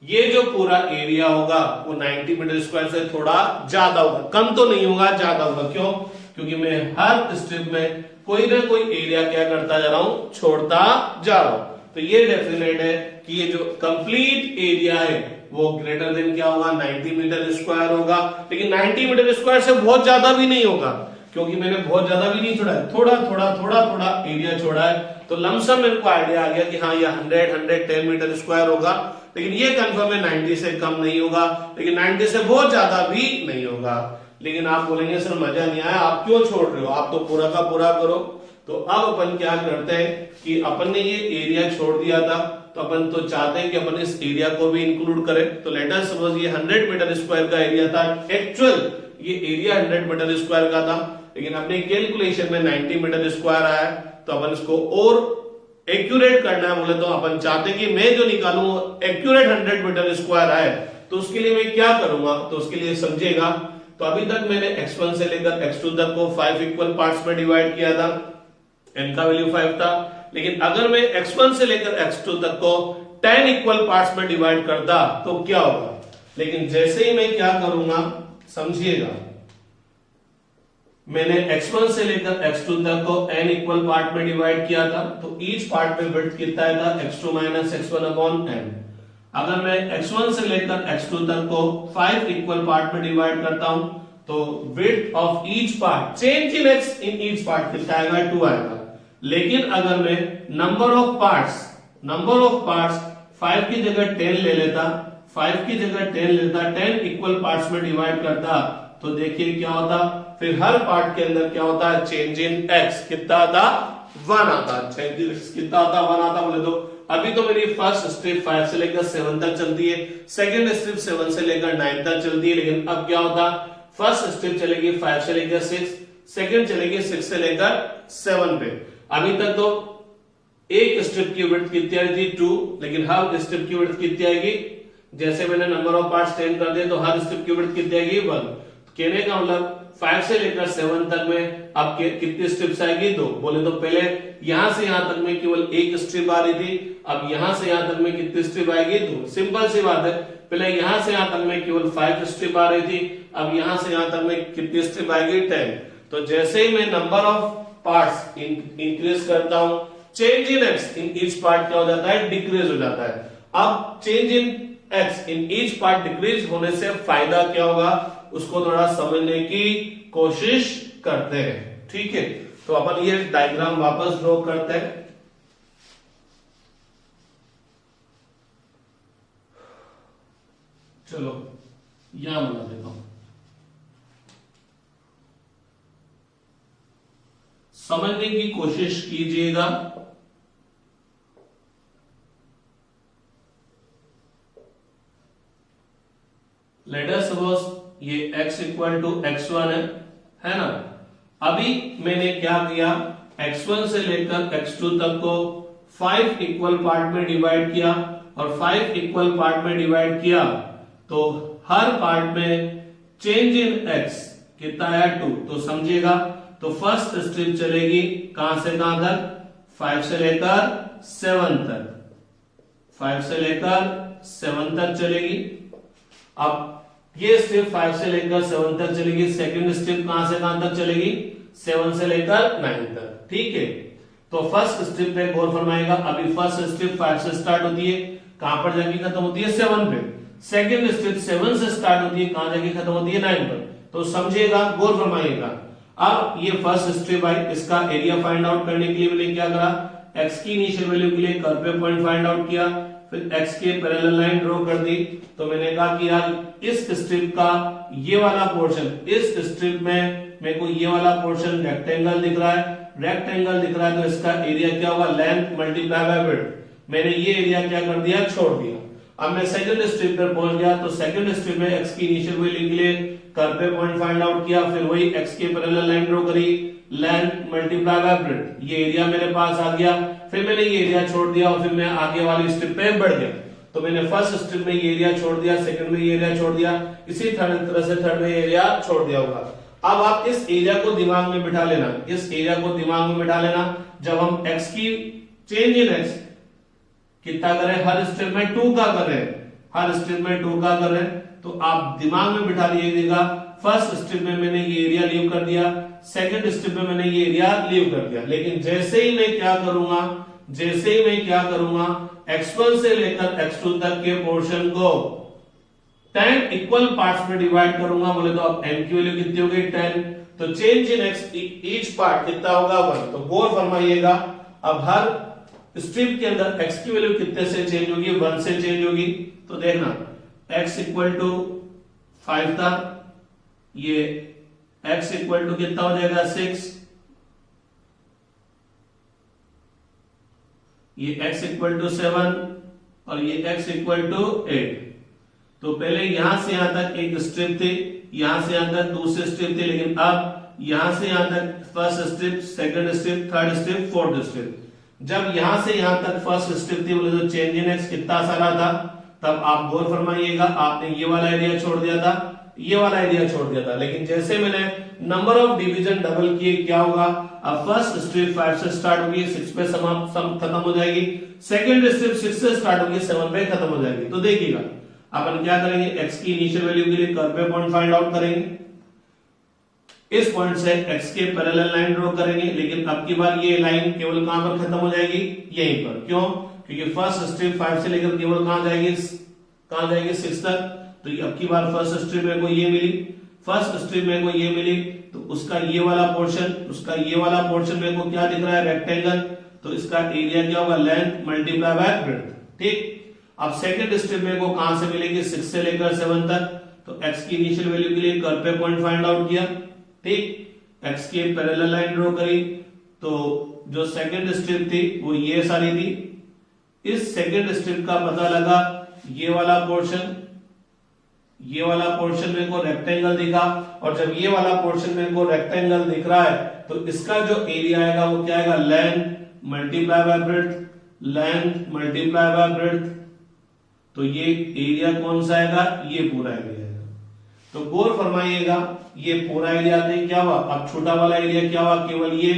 ये जो पूरा एरिया होगा वो 90 मीटर स्क्वायर से थोड़ा ज्यादा होगा, कम तो नहीं होगा, ज्यादा होगा। क्यों? क्योंकि मैं हर स्ट्रिप में कोई ना कोई एरिया क्या करता जा रहा हूं? छोड़ता जा रहा हूं। तो ये डेफिनेट है कि ये जो कंप्लीट एरिया है वो ग्रेटर देन क्या होगा? 90 मीटर स्क्वायर होगा। लेकिन 90 मीटर स्क्वायर से बहुत ज्यादा भी नहीं होगा, क्योंकि मैंने बहुत ज्यादा भी नहीं छोड़ा है, थोड़ा थोड़ा एरिया छोड़ा है। तो लमसम मेरे को आइडिया आ गया कि हाँ ये 110 मीटर स्क्वायर होगा। लेकिन ये कंफर्म है 90 से कम नहीं होगा, लेकिन 90 से बहुत ज्यादा भी नहीं होगा। लेकिन आप बोलेंगे सर मजा नहीं आया, आप क्यों छोड़ रहे हो? आप तो पूरा का पूरा करो। तो अब अपन क्या करते हैं कि अपन ने ये एरिया छोड़ दिया था, तो अपन तो चाहते हैं कि अपन इस एरिया को भी इंक्लूड करें। तो लेट अस सपोज ये 100 मीटर स्क्वायर का एरिया था, एक्चुअल ये एरिया 100 मीटर स्क्वायर का था, लेकिन अपने कैलकुलेशन में 90 मीटर स्क्वायर आया। तो अपन इसको और एक्यूरेट करना है, बोले तो अपन चाहते हैं कि मैं जो निकालूं एक्यूरेट 100 मीटर स्क्वायर आए। तो उसके लिए मैं क्या करूंगा? तो उसके लिए समझेगा। तो अभी तक मैंने x1 से लेकर x2 तक को 5 इक्वल पार्ट्स में डिवाइड किया था, n का वैल्यू 5 था। लेकिन अगर मैं x1 से लेकर x2 तक को 10 इक्वल पार्ट्स में डिवाइड करता तो क्या होगा? लेकिन जैसे ही मैं क्या करूंगा समझिएगा, मैंने x1 से लेकर x2 तक को n इक्वल पार्ट में डिवाइड किया था, तो ईच पार्ट में विड्थ कितना था? x2 minus x1 upon n। अगर मैं x1 से लेकर x2 तक को 5 इक्वल पार्ट में डिवाइड करता हूं, तो width of each part, change in x in each part कितना आएगा? 2 आएगा। लेकिन अगर मैं नंबर ऑफ पार्ट्स 5 की जगह 10 ले लेता, 5 की जगह 10 लेता, 10 इक्वल पार्ट्स में डिवाइड करता, तो देखिए क्या होता? फिर हर पार्ट के अंदर क्या होता है? चेंज इन x कितना आता? 1 आता। चेंज इन x कितना आता? 1 आता। बोले तो अभी तो मेरी फर्स्ट स्ट्रिप 5 से लेकर 7 तक चलती है, सेकंड स्ट्रिप 7 से लेकर 9 तक चलती है। लेकिन अब क्या होता? फर्स्ट स्ट्रिप चलेगी 5 से लेकर 6, सेकंड चलेगी 6 से लेकर 7 पे। अभी तक तो एक स्ट्रिप की विड्थ कितनी आई थी? 2, लेकिन हर स्ट्रिप की विड्थ कितनी आएगी? जैसे मैंने नंबर ऑफ पार्ट्स 10 कर दिए, तो हर स्ट्रिप की विड्थ कितनी आएगी? 1। कहने का मतलब 5 से लेकर 7 तक में अब कितनी स्ट्रिप्स आएगी? 2। बोले तो पहले यहां से यहां तक में केवल एक स्ट्रिप आ रही थी, अब यहां से यहां तक में कितनी स्ट्रिप आएगी? 2। सिंपल सी बात है, पहले यहां से यहां तक में केवल 5 स्ट्रिप आ रही थी, अब यहां से यहां तक में कितनी स्ट्रिप आएगी? 10। तो जैसे ही मैं नंबर ऑफ पार्ट्स इंक्रीज करता हूं, change in x in each part क्या हो जाता है? डिक्रीज हो जाता है। अब change in x in each part decrease होने से फायदा क्या होगा? उसको थोड़ा समझने की कोशिश करते हैं। ठीक है, तो अपन ये डायग्राम वापस ड्रॉ करते हैं। चलो यहां बना देता हूं, समझने की कोशिश कीजिएगा। लेट अस सपोज ये x इक्वल टू x1 है ना। अभी मैंने क्या किया, x1 से लेकर x2 तक को 5 इक्वल पार्ट में डिवाइड किया, और 5 इक्वल पार्ट में डिवाइड किया तो हर पार्ट में चेंज इन x कितना आया 2। तो समझिएगा, तो फर्स्ट स्ट्रिप चलेगी कहां से कहां तक, 5 से लेकर 7 तक, 5 से लेकर 7 तक चलेगी। अब ये स्ट्रिप 5 से लेकर 7 तक चलेगी, सेकंड स्ट्रिप कहां से कहां तक चलेगी, 7 से लेकर 9 तक। ठीक है, तो फर्स्ट स्ट्रिप पे गौर फरमाएगा। अभी फर्स्ट स्ट्रिप 5 से स्टार्ट होती है, कहां पर जाके खत्म होती है, 7 पे। सेकंड स्ट्रिप 7 से स्टार्ट होती है, कहां जाके खत्म होती है, 9 पर। तो समझिएगा, गौर फरमाइएगा। अब ये फर्स्ट स्ट्रिप आई, इसका एरिया फाइंड आउट करने के लिए मैंने क्या करा, x की इनिशियल वैल्यू के लिए कर्व पे पॉइंट फाइंड आउट किया, फिर x के पैरेलल लाइन ड्रॉ कर दी। तो मैंने कहा कि यार इस स्ट्रिप का ये वाला पोर्शन, इस स्ट्रिप में मेरे को ये वाला पोर्शन रेक्टेंगल दिख रहा है, रेक्टेंगल दिख रहा है, तो इसका एरिया क्या होगा, लेंथ मल्टीप्लाई बाय विड्थ। मैंने ये एरिया क्या कर दिया, छोड़ दिया। अब मैं सेकंड स्ट्रिप पर पहुंच गया, तो सेकंड स्ट्रिप में x की इनिशियल वैल्यू के लिए कर्व पे पॉइंट फाइंड आउट किया, फिर वही x के पैरेलल लाइन ड्रॉ करी, लेंथ मल्टीप्लाई बाय ब्रेड्थ, ये एरिया मेरे पास आ गया। फिर मैंने ये एरिया छोड़ दिया और फिर मैं आगे वाली स्ट्रिप पे बढ़ गया। तो मैंने फर्स्ट स्ट्रिप में ये एरिया छोड़ दिया, सेकंड में ये एरिया छोड़ दिया, इसी तरह से थर्ड में ये एरिया छोड़ दिया होगा। अब आप इस एरिया को दिमाग में बिठा लेना, इस एरिया को दिमाग में बिठा लेना। जब हम x की चेंज इन x कितना करें, हर स्ट्रिप में 2 का करें, हर स्ट्रिप में 2 का करें, तो आप दिमाग में बिठा लीजिएगा। फर्स्ट स्ट्रिप में मैंने ये एरिया लीव कर दिया, सेकंड स्ट्रिप में मैंने ये एरिया लीव कर दिया। लेकिन जैसे ही मैं क्या करूंगा, जैसे ही मैं क्या करूंगा, x1 से लेकर x2 तक के पोर्शन को 10 इक्वल पार्ट्स में डिवाइड करूंगा। बोले तो अब m की वैल्यू कितनी हो गई, 10। तो change in x each part कितना होगा, 1। तो गौर फरमाइएगा, अब हर स्ट्रिप के अंदर x की वैल्यू कितने से चेंज होगी, 1 से चेंज होगी। तो देखना x इक्वल टू 5 था, ये x इक्वल टू कितना हो जाएगा, 6, ये x इक्वल टू 7 और ये x इक्वल टू 8। तो पहले यहां से यहां तक एक स्ट्रिप थी, यहां से यहां तक दूसरी स्ट्रिप थी, लेकिन अब यहां से यहां तक first strip, second strip, third strip, fourth strip. जब यहां से यहां तक फर्स्ट स्ट्रिप थी, बोले तो चेंज इन x कितना सारा था, तब आप गौर फरमाइएगा, आपने ये वाला एरिया छोड़ दिया था, ये वाला एरिया छोड़ दिया था। लेकिन जैसे मैंने नंबर ऑफ डिवीजन डबल किए, क्या होगा, अब फर्स्ट स्ट्रिप 5 से स्टार्ट होगी, 6 पे खत्म हो जाएगी, सेकंड स्ट्रिप 6 से स्टार्ट होगी, 7 पे खत्म हो जाएगी। तो देखिएगा अपन क्या करेंगे, x की इनिशियल वैल्यू के लिए कर्व पे पॉइंट फाइंड आउट करेंगे, इस पॉइंट से x के पैरेलल लाइन ड्रॉ करेंगे। लेकिन अब की बार ये लाइन केवल कहां पर खत्म हो जाएगी, यहीं पर। क्यों, क्योंकि फर्स्ट स्ट्रिप 5 से लेकर केवल कहां जाएगी, 6 तक। तो अब की बार फर्स्ट स्ट्रिप में को ये मिली, फर्स्ट स्ट्रिप में को ये मिली, तो उसका ये वाला पोर्शन, उसका ये वाला पोर्शन में को क्या दिख रहा है, रेक्टेंगल। तो इसका एरिया क्या होगा, लेंथ मल्टीप्लाई बाय ब्रेड्थ। ठीक, अब सेकंड स्ट्रिप में को कहां से मिलेगी, 6 से लेकर 7 तक। तो x की इनिशियल वैल्यू के लिए कर्व पे पॉइंट फाइंड आउट किया। ठीक, x के पैरेलल लाइन ड्रॉ करी, तो जो सेकंड स्ट्रिप थी वो ये सारी थी। इस सेकंड स्ट्रिप का पता लगा, ये वाला पोर्शन, ये वाला पोर्शन में को रेक्टेंगल दिखा, और जब ये वाला पोर्शन में को रेक्टेंगल दिख रहा है, तो इसका जो एरिया आएगा वो क्या आएगा, length multiply by breadth, length multiply by breadth. तो ये एरिया कौन सा आएगा, ये पूरा एरिया आएगा। तो गौर फरमाइएगा, ये पूरा एरिया क्या हुआ, अब छोटा वाला एरिया क्या हुआ, केवल ये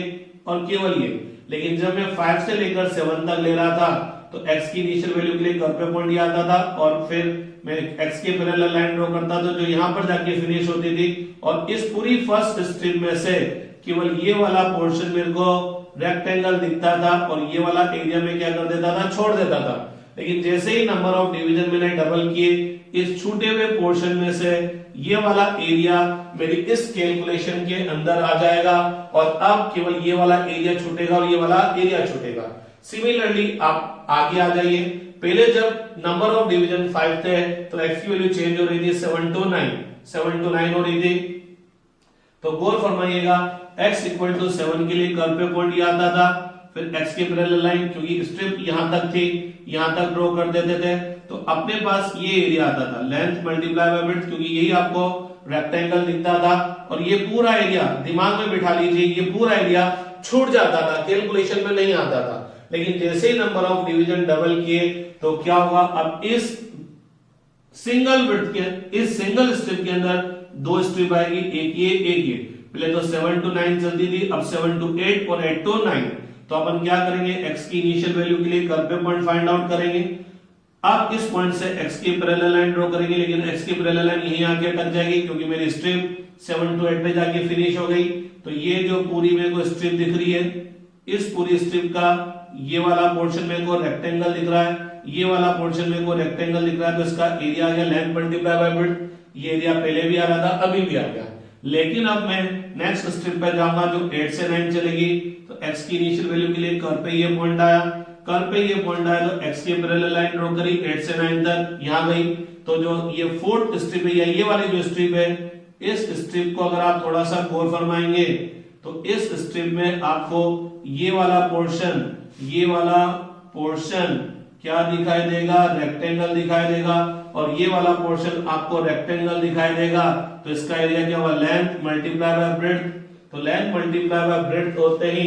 और केवल ये। लेकिन जब मैं 5 से लेकर 7 तक ले रहा था, तो x की इनिशियल वैल्यू के लिए कर्व पे पॉइंट आता था, और फिर मैं x के पैरेलल लाइन ड्रॉ करता था जो यहां पर जाके फिनिश होती थी। और इस पूरी फर्स्ट स्ट्रिप में से केवल ये वाला पोर्शन मेरे को रेक्टेंगल दिखता था, और ये वाला एरिया में क्या कर देता था, छोड़ देता था। लेकिन जैसे ही नंबर ऑफ डिवीजन मैंने डबल किए, इस छूटे हुए पोर्शन में से ये वाला एरिया मेरी इस कैलकुलेशन के अंदर आ जाएगा और अब केवल ये वाला एरिया छूटेगा और ये वाला एरिया छूटेगा। सिमिलरली आप आगे आ जाइए, पहले जब नंबर ऑफ डिवीजन 5 थे तो x की वैल्यू चेंज हो रही थी 7 to 9 हो रही थी। तो गौर फरमाइएगा x इक्वल टू 7 के लिए कर्व पे पॉइंट ये आता था, फिर x के पैरेलल लाइन, क्योंकि स्ट्रिप यहां तक थी, यहां तक ड्रॉ कर देते थे, तो अपने पास ये एरिया आता था लेंथ मल्टीप्लाई बाय विड्थ, क्योंकि यही आपको रेक्टेंगल दिखता था। और ये पूरा एरिया दिमाग में बिठा लीजिए, ये पूरा एरिया छूट जाता था, कैलकुलेशन में नहीं आता था। लेकिन जैसे ही नंबर ऑफ डिवीजन डबल किए तो क्या हुआ, अब इस सिंगल विड्थ के, इस सिंगल स्ट्रिप के अंदर दो स्ट्रिप आएगी, एक ये। पहले तो 7 to 9 चलती थी, अब 7 to 8 और 8 to 9। तो अपन क्या करेंगे, x की इनिशियल वैल्यू के लिए कर्व पे पॉइंट फाइंड आउट करेंगे। अब इस पॉइंट से x की पैरेलल लाइन ड्रॉ करेंगे, लेकिन x की पैरेलल लाइन यहीं आके अटक जाएगी क्योंकि मेरी स्ट्रिप 7 to 8 पे जाके फिनिश हो गई। तो ये जो पूरी मेरे को स्ट्रिप दिख रही है, इस पूरी स्ट्रिप का ये वाला पोर्शन मेरे को रेक्टेंगल दिख रहा है, ये वाला पोर्शन मेरे को रेक्टेंगल दिख रहा है, तो इसका एरिया आ गया लेंथ मल्टीप्लाई बाय विड्थ। ये एरिया पहले भी आ रहा था, अभी भी आ गया। लेकिन अब मैं नेक्स्ट स्ट्रिप पे जाऊंगा जो 8 से 9 चलेगी, तो x की इनिशियल वैल्यू के लिए कर्व पे ये पॉइंट आया, कर्व पे ये पॉइंट आया तो x की पैरेलल लाइन ड्रॉ करी 8 से 9 तक, यहां गई। तो जो ये फोर्थ स्ट्रिप है या ये वाली जो स्ट्रिप है, इस स्ट्रिप को अगर आप थोड़ा सा गौर फरमाएंगे तो इस स्ट्रिप में आपको ये वाला पोर्शन क्या दिखाई देगा, रेक्टेंगल दिखाई देगा, और ये वाला पोर्शन आपको रेक्टेंगल दिखाई देगा। तो इसका एरिया क्या हुआ, लेंथ मल्टीप्लाई बाय ब्रेड्थ। तो लेंथ मल्टीप्लाई बाय ब्रेड्थ होते ही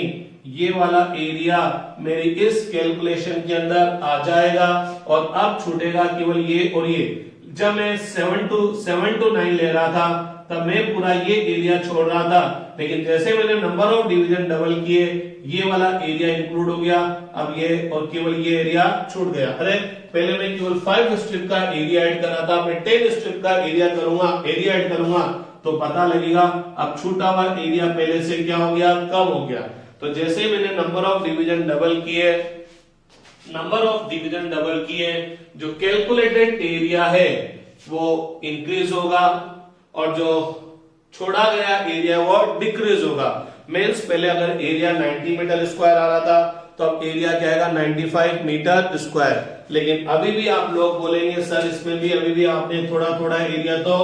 ये वाला एरिया मेरी इस कैलकुलेशन के अंदर आ जाएगा और अब छूटेगा केवल ये और ये। जब मैं 7 to 9 ले रहा था तब मैं पूरा ये एरिया छोड़ रहा था, लेकिन जैसे मैंने नंबर ऑफ डिवीजन डबल किए ये वाला एरिया इंक्लूड हो गया, अब ये और केवल ये एरिया छूट गया। अरे पहले मैं केवल 5 स्ट्रिप का एरिया ऐड कर रहा था, मैं 10 स्ट्रिप का एरिया ऐड करूंगा तो पता लगेगा अब छूटा हुआ एरिया पहले से क्या हो गया, कम हो गया। तो जैसे मैंने नंबर ऑफ डिवीजन डबल किए जो कैलकुलेटेड एरिया है वो इंक्रीज होगा और जो छोड़ा गया एरिया वो डिक्रीज होगा। मींस पहले अगर एरिया 90 मीटर स्क्वायर आ रहा था तो अब एरिया क्या आएगा 95 मीटर स्क्वायर। लेकिन अभी भी आप लोग बोलेंगे सर इसमें भी अभी भी आपने थोड़ा थोड़ा एरिया तो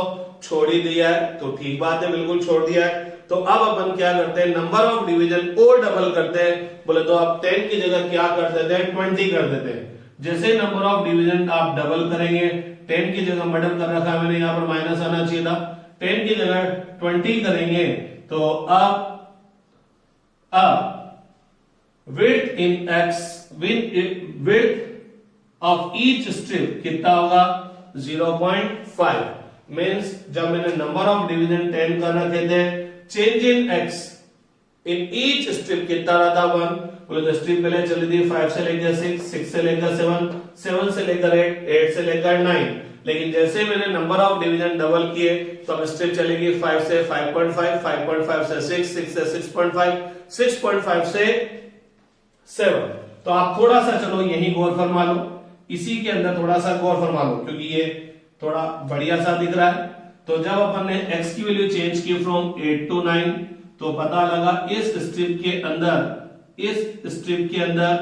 छोड़ ही दिया है, तो ठीक बात है, बिल्कुल छोड़ दिया है। तो अब अपन क्या करते हैं, नंबर ऑफ डिवीजन और डबल करते हैं। बोले तो आप 10 की जगह क्या कर देते हैं, 20 कर देते हैं। जैसे नंबर ऑफ डिवीजन आप डबल करेंगे, 10 की जगह मर्डर कर रखा है मैंने, यहाँ पर माइनस आना चाहिए था, 10 की जगह 20 करेंगे तो अब width in x width of each strip कितना होगा 0.5। मींस जब मैंने नंबर ऑफ डिवीजन 10 कर रखे थे, change in x in each strip कितना रहा था 1। बोले तो स्ट्रिप पहले चली थी 5 से लेकर 6 से लेकर 7 से लेकर 8 से लेकर 9। लेकिन जैसे मैंने नंबर ऑफ डिवीजन डबल किए तो अब स्ट्रिप चलेगी 5 से 5.5, 5.5 से 6 से 6.5, 6.5 से 7। तो आप थोड़ा सा चलो यही गौर फरमा लो, इसी के अंदर थोड़ा सा गौर फरमा लो क्योंकि ये थोड़ा बढ़िया सा दिख रहा है। तो जब अपन ने x की वैल्यू चेंज की फ्रॉम 8 to 9 तो पता लगा इस स्ट्रिप के अंदर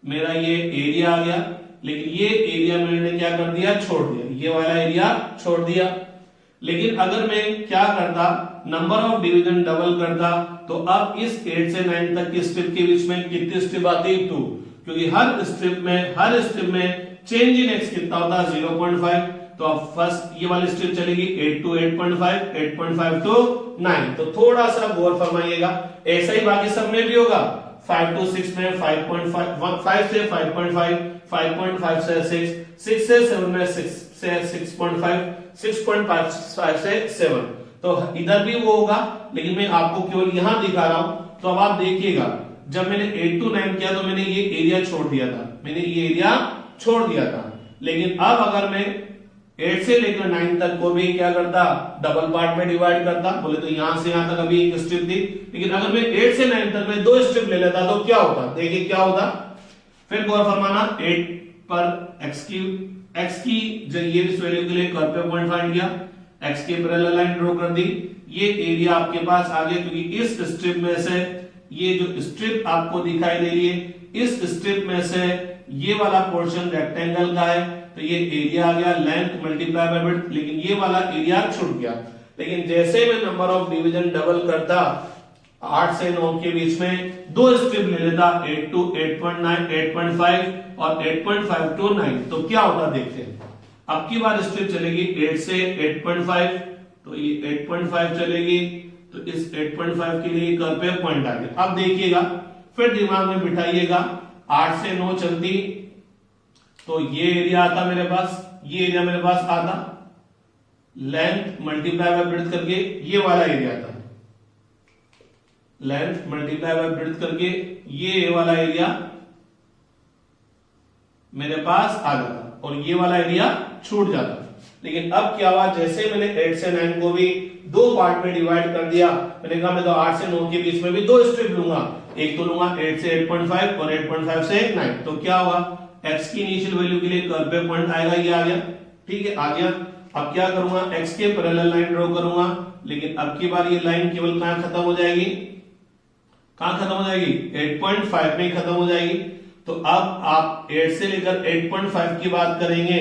मेरा ये एरिया आ गया, लेकिन ये एरिया मैंने क्या कर दिया, छोड़ दिया, ये वाला एरिया छोड़ दिया। लेकिन अगर मैं क्या करता, नंबर ऑफ डिवीजन डबल करता तो अब इस 8 से 9 तक की स्ट्रिप के बीच में कितनी स्ट्रिप आती, 2, क्योंकि हर स्ट्रिप में चेंज इन x कितना होता है 0.5। तो अब फर्स्ट ये वाली स्ट्रिप चलेगी 8 to 8.5, 8.5 to 9। तो थोड़ा सा गौर फरमाइएगा, ऐसा ही बाकी सब में भी होगा। 5 to 6 में 5.5, 5 से 5.5, 5.5 से 6 से 7 में 6 से 6.5, 6.5 से 7। तो इधर भी वो होगा, लेकिन मैं आपको केवल यहां दिखा रहा हूं। तो अब आप देखिएगा, जब मैंने 8 to 9 किया तो मैंने ये एरिया छोड़ दिया था, लेकिन अब अगर मैं 8 से लेकर 9 तक को भी क्या करता, डबल पार्ट में डिवाइड करता। बोले तो यहां से यहां तक अभी एक स्ट्रिप थी, लेकिन अगर मैं 8 से 9 तक में 2 स्ट्रिप ले लेता तो क्या होता, देखिए क्या होता। फिर गौर फरमाना, 8 पर x की ये इस वैल्यू के लिए कर्व पे पॉइंट फाइंड किया, x के पैरेलल लाइन ड्रॉ कर दी, ये एरिया आपके पास आ गया क्योंकि इस स्ट्रिप में से ये जो स्ट्रिप आपको दिखाई दे रही है, इस स्ट्रिप में से ये वाला पोर्शन रेक्टेंगल का है, तो ये एरिया आ गया लेंथ मल्टीप्लाई बाय विड्थ, लेकिन ये वाला एरिया छूट गया। लेकिन जैसे मैं नंबर ऑफ डिवीजन डबल करता 8 से 9 के बीच में दो स्ट्रिप ले लेता 8 to 8.9, 8.5 और 8.5 to 9, तो क्या होता देखते हैं। अब की बार स्ट्रिप चलेगी 8 से 8.5, तो ये 8.5 चलेगी, तो इस 8.5 के लिए कर्व पे पॉइंट आ गया। अब देखिएगा फिर दिमाग में बिठाइएगा 8 से 9 चलती तो ये एरिया आता मेरे पास, ये एरिया मेरे पास आता, लेंथ मल्टीप्लाई बाय ब्रेड्थ करके ये वाला एरिया था, लेंथ मल्टीप्लाई बाय ब्रेड्थ करके ये वाला एरिया मेरे पास आ जाता और ये वाला एरिया छूट जाता। लेकिन अब क्या हुआ, जैसे मैंने 8 से 9 को भी दो पार्ट में डिवाइड कर दिया, मैंने कहा मैं तो 8 से 9 के बीच में भी दो स्ट्रिप लूंगा, एक तो लूंगा 8 से 8.5 और 8.5 से 9, तो क्या होगा x की इनिशियल वैल्यू के लिए कर्व पे पॉइंट आएगा, ये आ गया, ठीक है आ गया। अब क्या करूंगा, x के पैरेलल लाइन ड्रॉ करूंगा, लेकिन अब की बार ये लाइन केवल कहां खत्म हो जाएगी, कहां खत्म हो जाएगी 8.5 में खत्म हो जाएगी। तो अब आप 8 से लेकर 8.5 की बात करेंगे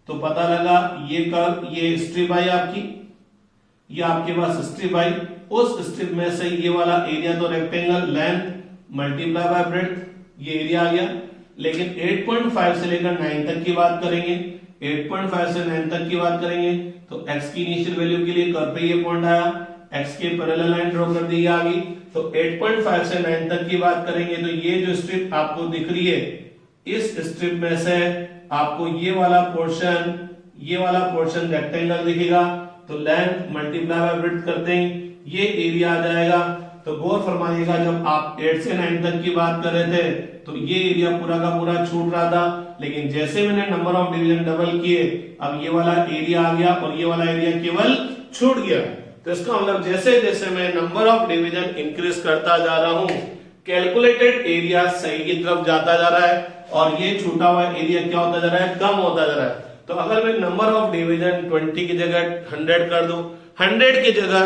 तो पता लगा ये कर्व, ये स्ट्रिप आई आपकी, ये आपके पास स्ट्रिप आई, उस स्ट्रिप में से ये वाला एरिया तो rectangle length multiply by breadth, ये एरिया आ गया। लेकिन 8.5 से लेकर 9 तक की बात करेंगे, 8.5 से 9 तक की बात करेंगे तो x की इनिशियल वैल्यू के लिए कर्व पे ये पॉइंट आया, x के पैरेलल लाइन ड्रॉ कर दी आ गई। तो 8.5 से 9 तक की बात करेंगे तो ये जो स्ट्रिप आपको दिख रही है, इस स्ट्रिप में से आपको ये वाला पोर्शन रेक्टेंगल दिखेगा, तो लेंथ मल्टीप्लाई बाय ब्रेड्थ करते हैं ये एरिया आ जाएगा। तो गौर फरमाइएगा जब आप 8 से 9 तक की बात कर रहे थे तो ये एरिया पूरा का पूरा छूट रहा था, लेकिन जैसे मैंने नंबर ऑफ डिवीजन डबल किए अब ये वाला एरिया आ गया और ये वाला एरिया केवल छूट गया। तो इसका मतलब जैसे जैसे मैं नंबर ऑफ डिवीजन इंक्रीज करता जा रहा हूं, कैलकुलेटेड एरिया सही की तरफ जाता जा रहा है और ये छूटा हुआ एरिया क्या होता जा रहा है, कम होता जा रहा है। तो अगर मैं नंबर ऑफ डिवीजन 20 की जगह 100 कर दूं, 100 की जगह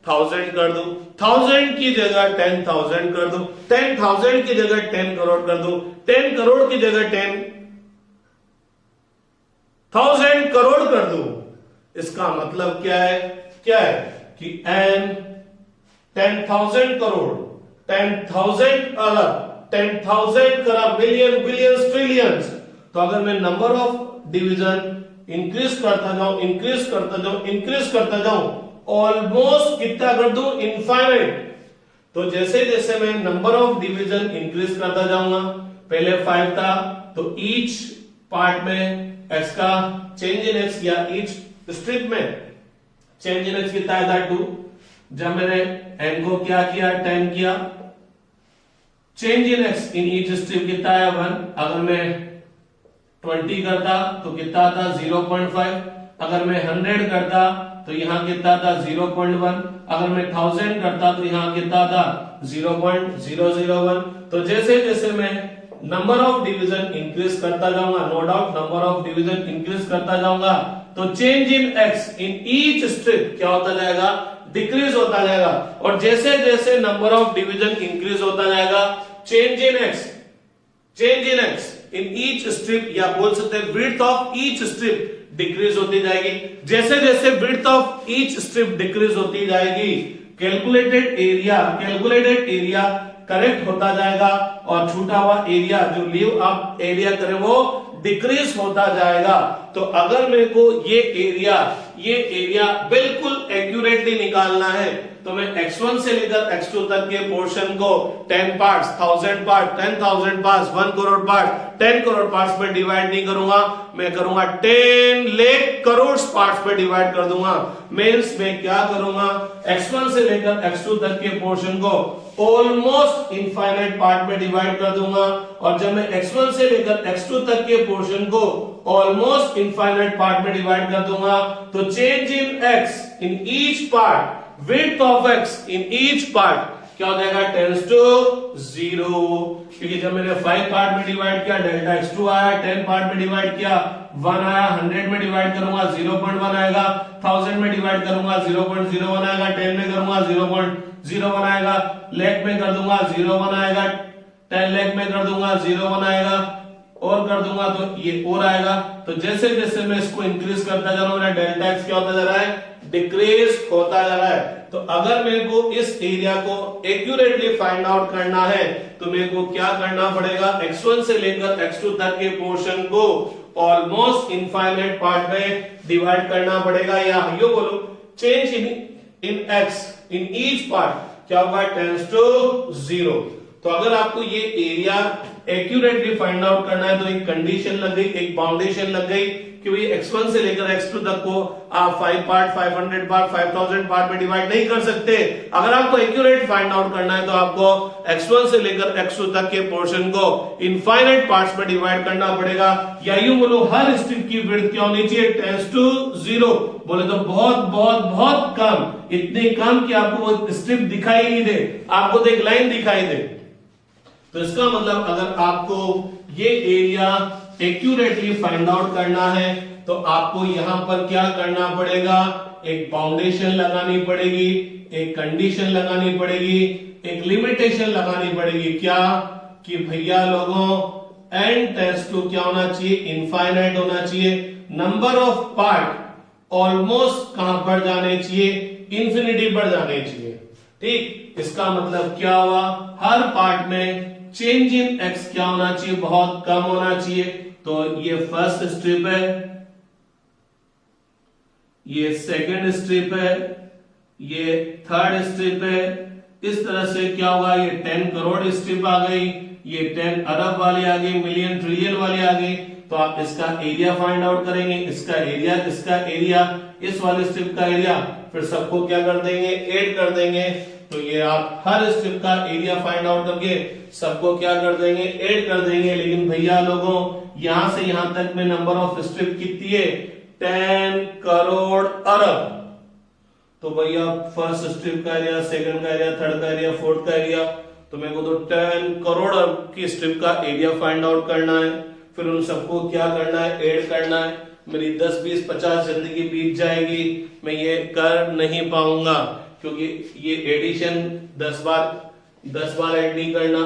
1000 कर दूं, 1000 की जगह 10,000 कर दूं, 10,000 की जगह 10 करोड़ कर दूं, 10 करोड़ की जगह 10,000 करोड़ कर दूं, इसका मतलब क्या है कि n 10,000 करोड़, 10,000 अरब, 10,000 खरब, मिलियन, बिलियंस, ट्रिलियंस। तो अगर मैं नंबर ऑफ डिवीजन इंक्रीज करता जाऊं ऑलमोस्ट कितना कर दूं, इनफाइनाइट। तो जैसे जैसे मैं नंबर ऑफ डिवीजन इंक्रीज करता जाऊंगा, पहले 5 था तो ईच पार्ट में x का चेंज इन x या ईच स्ट्रिप में चेंज इन x कितना था 2। जब मैंने n को क्या किया 10 किया, change in x in each strip कितना है 1। अगर मैं 20 करता तो कितना था 0.5, अगर मैं 100 करता तो यहां कितना था 0.1, अगर मैं 1000 करता तो यहां कितना था 0.001। तो जैसे जैसे मैं नंबर ऑफ डिवीजन इंक्रीज करता जाऊंगा, no doubt number of division increase करता जाऊंगा तो change in x in each strip क्या होता जाएगा, डिक्रीज होता जाएगा। और जैसे जैसे नंबर ऑफ डिवीजन इंक्रीज होता जाएगा change in x in each strip या बोल सकते हैं width of each strip decrease होती जाएगी। जैसे जैसे width of each strip decrease होती जाएगी कैलकुलेटेड एरिया करेक्ट होता जाएगा और छूटा हुआ एरिया जो लीव अप एरिया करे वो डिक्रीज होता जाएगा। तो अगर मेरे को ये एरिया बिल्कुल एक्यूरेटली निकालना है तो मैं x1 से लेकर x2 तक के पोर्शन को 10 parts, 1000 part, 10,000 parts, 1 crore part, 10 crore parts में डिवाइड नहीं करूंगा, मैं करूंगा 10 लाख करोड़ पार्ट्स में डिवाइड कर दूंगा। मींस मैं क्या करूंगा, x1 से लेकर x2 तक के पोर्शन को ऑलमोस्ट इनफाइनाइट पार्ट में डिवाइड कर दूंगा और जब मैं x1 से लेकर x2 तक के पोर्शन को ऑलमोस्ट इनफाइनाइट पार्ट में डिवाइड कर दूंगा तो change in x in each part, width of x in each part क्या हो जाएगा, टेंस टू 0, क्योंकि जब मैंने 5 पार्ट में डिवाइड किया डेल्टा x2 आया, 10 पार्ट में डिवाइड किया 1 आया, 100 में डिवाइड करूंगा 0.1 आएगा, 1000 में डिवाइड करूंगा 0.01 आएगा, 10 में करूंगा 0.01 आएगा, लाख में कर दूंगा 0.1 आएगा, 10 लाख में कर दूंगा 0.1 आएगा, और कर दूंगा तो ये और आएगा। तो जैसे जैसे मैं इसको इंक्रीज करता जा रहा हूं, मेरा डेल्टा एक्स क्या होता जा रहा है, डिक्रीज होता जा रहा है। तो अगर मेरे को इस एरिया को एक्यूरेटली फाइंड आउट करना है तो मेरे को क्या करना पड़ेगा, x1 से लेकर x2 तक के पोर्शन को ऑलमोस्ट इनफाइनाइट पार्ट में डिवाइड करना पड़ेगा, या यो बोलो change in x in each part क्या होगा, टेंस टू 0। तो अगर आपको ये एरिया एक्यूरेटली फाइंड आउट करना है तो एक कंडीशन लग गई, एक बाउंडेशन लग गई कि भाई x1 से लेकर x2 तक को आप 5 पार्ट, 500 पार्ट, 5000 पार्ट में डिवाइड नहीं कर सकते। अगर आपको एक्यूरेट फाइंड आउट करना है तो आपको x1 से लेकर x2 तक के पोर्शन को इनफाइनाइट पार्ट्स में डिवाइड करना पड़ेगा, या यूं बोलो हर स्ट्रिप की विड्थ क्या होनी चाहिए, टेंस टू 0। बोले तो बहुत बहुत बहुत कम, इतनी कम कि आपको वो स्ट्रिप दिखाई नहीं दे, आपको तो एक लाइन दिखाई दे। तो इसका मतलब अगर आपको ये एरिया एक्यूरेटली फाइंड आउट करना है तो आपको यहां पर क्या करना पड़ेगा, एक बाउंडेशन लगानी पड़ेगी, एक कंडीशन लगानी पड़ेगी, एक लिमिटेशन लगानी पड़ेगी, क्या कि भैया लोगों n टेंस टू क्या होना चाहिए, इनफाइनाइट होना चाहिए, नंबर ऑफ पार्ट ऑलमोस्ट कहां पर जाने चाहिए, इंफिनिटी पर जाने चाहिए। ठीक, इसका मतलब क्या हुआ, हर पार्ट में चेंज इन x क्या होना चाहिए, बहुत कम होना चाहिए। तो ये फर्स्ट स्ट्रिप है, ये सेकंड स्ट्रिप है, ये थर्ड स्ट्रिप है। इस तरह से क्या होगा, ये 10 करोड़ स्ट्रिप आ गई, ये 10 अरब वाली आ गई, मिलियन ट्रिलियन वाली आ गई। तो आप इसका एरिया फाइंड आउट करेंगे, इसका एरिया, इसका एरिया, इस वाले स्ट्रिप का एरिया, फिर सबको क्या कर देंगे, ऐड कर देंगे। तो ये आप हर स्ट्रिप का एरिया फाइंड आउट करके सबको क्या कर देंगे, ऐड कर देंगे। लेकिन भैया लोगों यहां से यहां तक में नंबर ऑफ स्ट्रिप कितनी है, 10 करोड़ अरब। तो भैया फर्स्ट स्ट्रिप का एरिया, सेकंड का एरिया, थर्ड का एरिया, फोर्थ का एरिया, तो मेरे को तो 10 करोड़ अरब की स्ट्रिप का एरिया फाइंड आउट करना है। फिर उन सबको क्या करना है, ऐड करना है। मेरी 10, 20, 50 जिंदगी बीत जाएगी, मैं ये कर नहीं पाऊंगा, क्योंकि ये एडिशन 10 बार ऐड नहीं करना,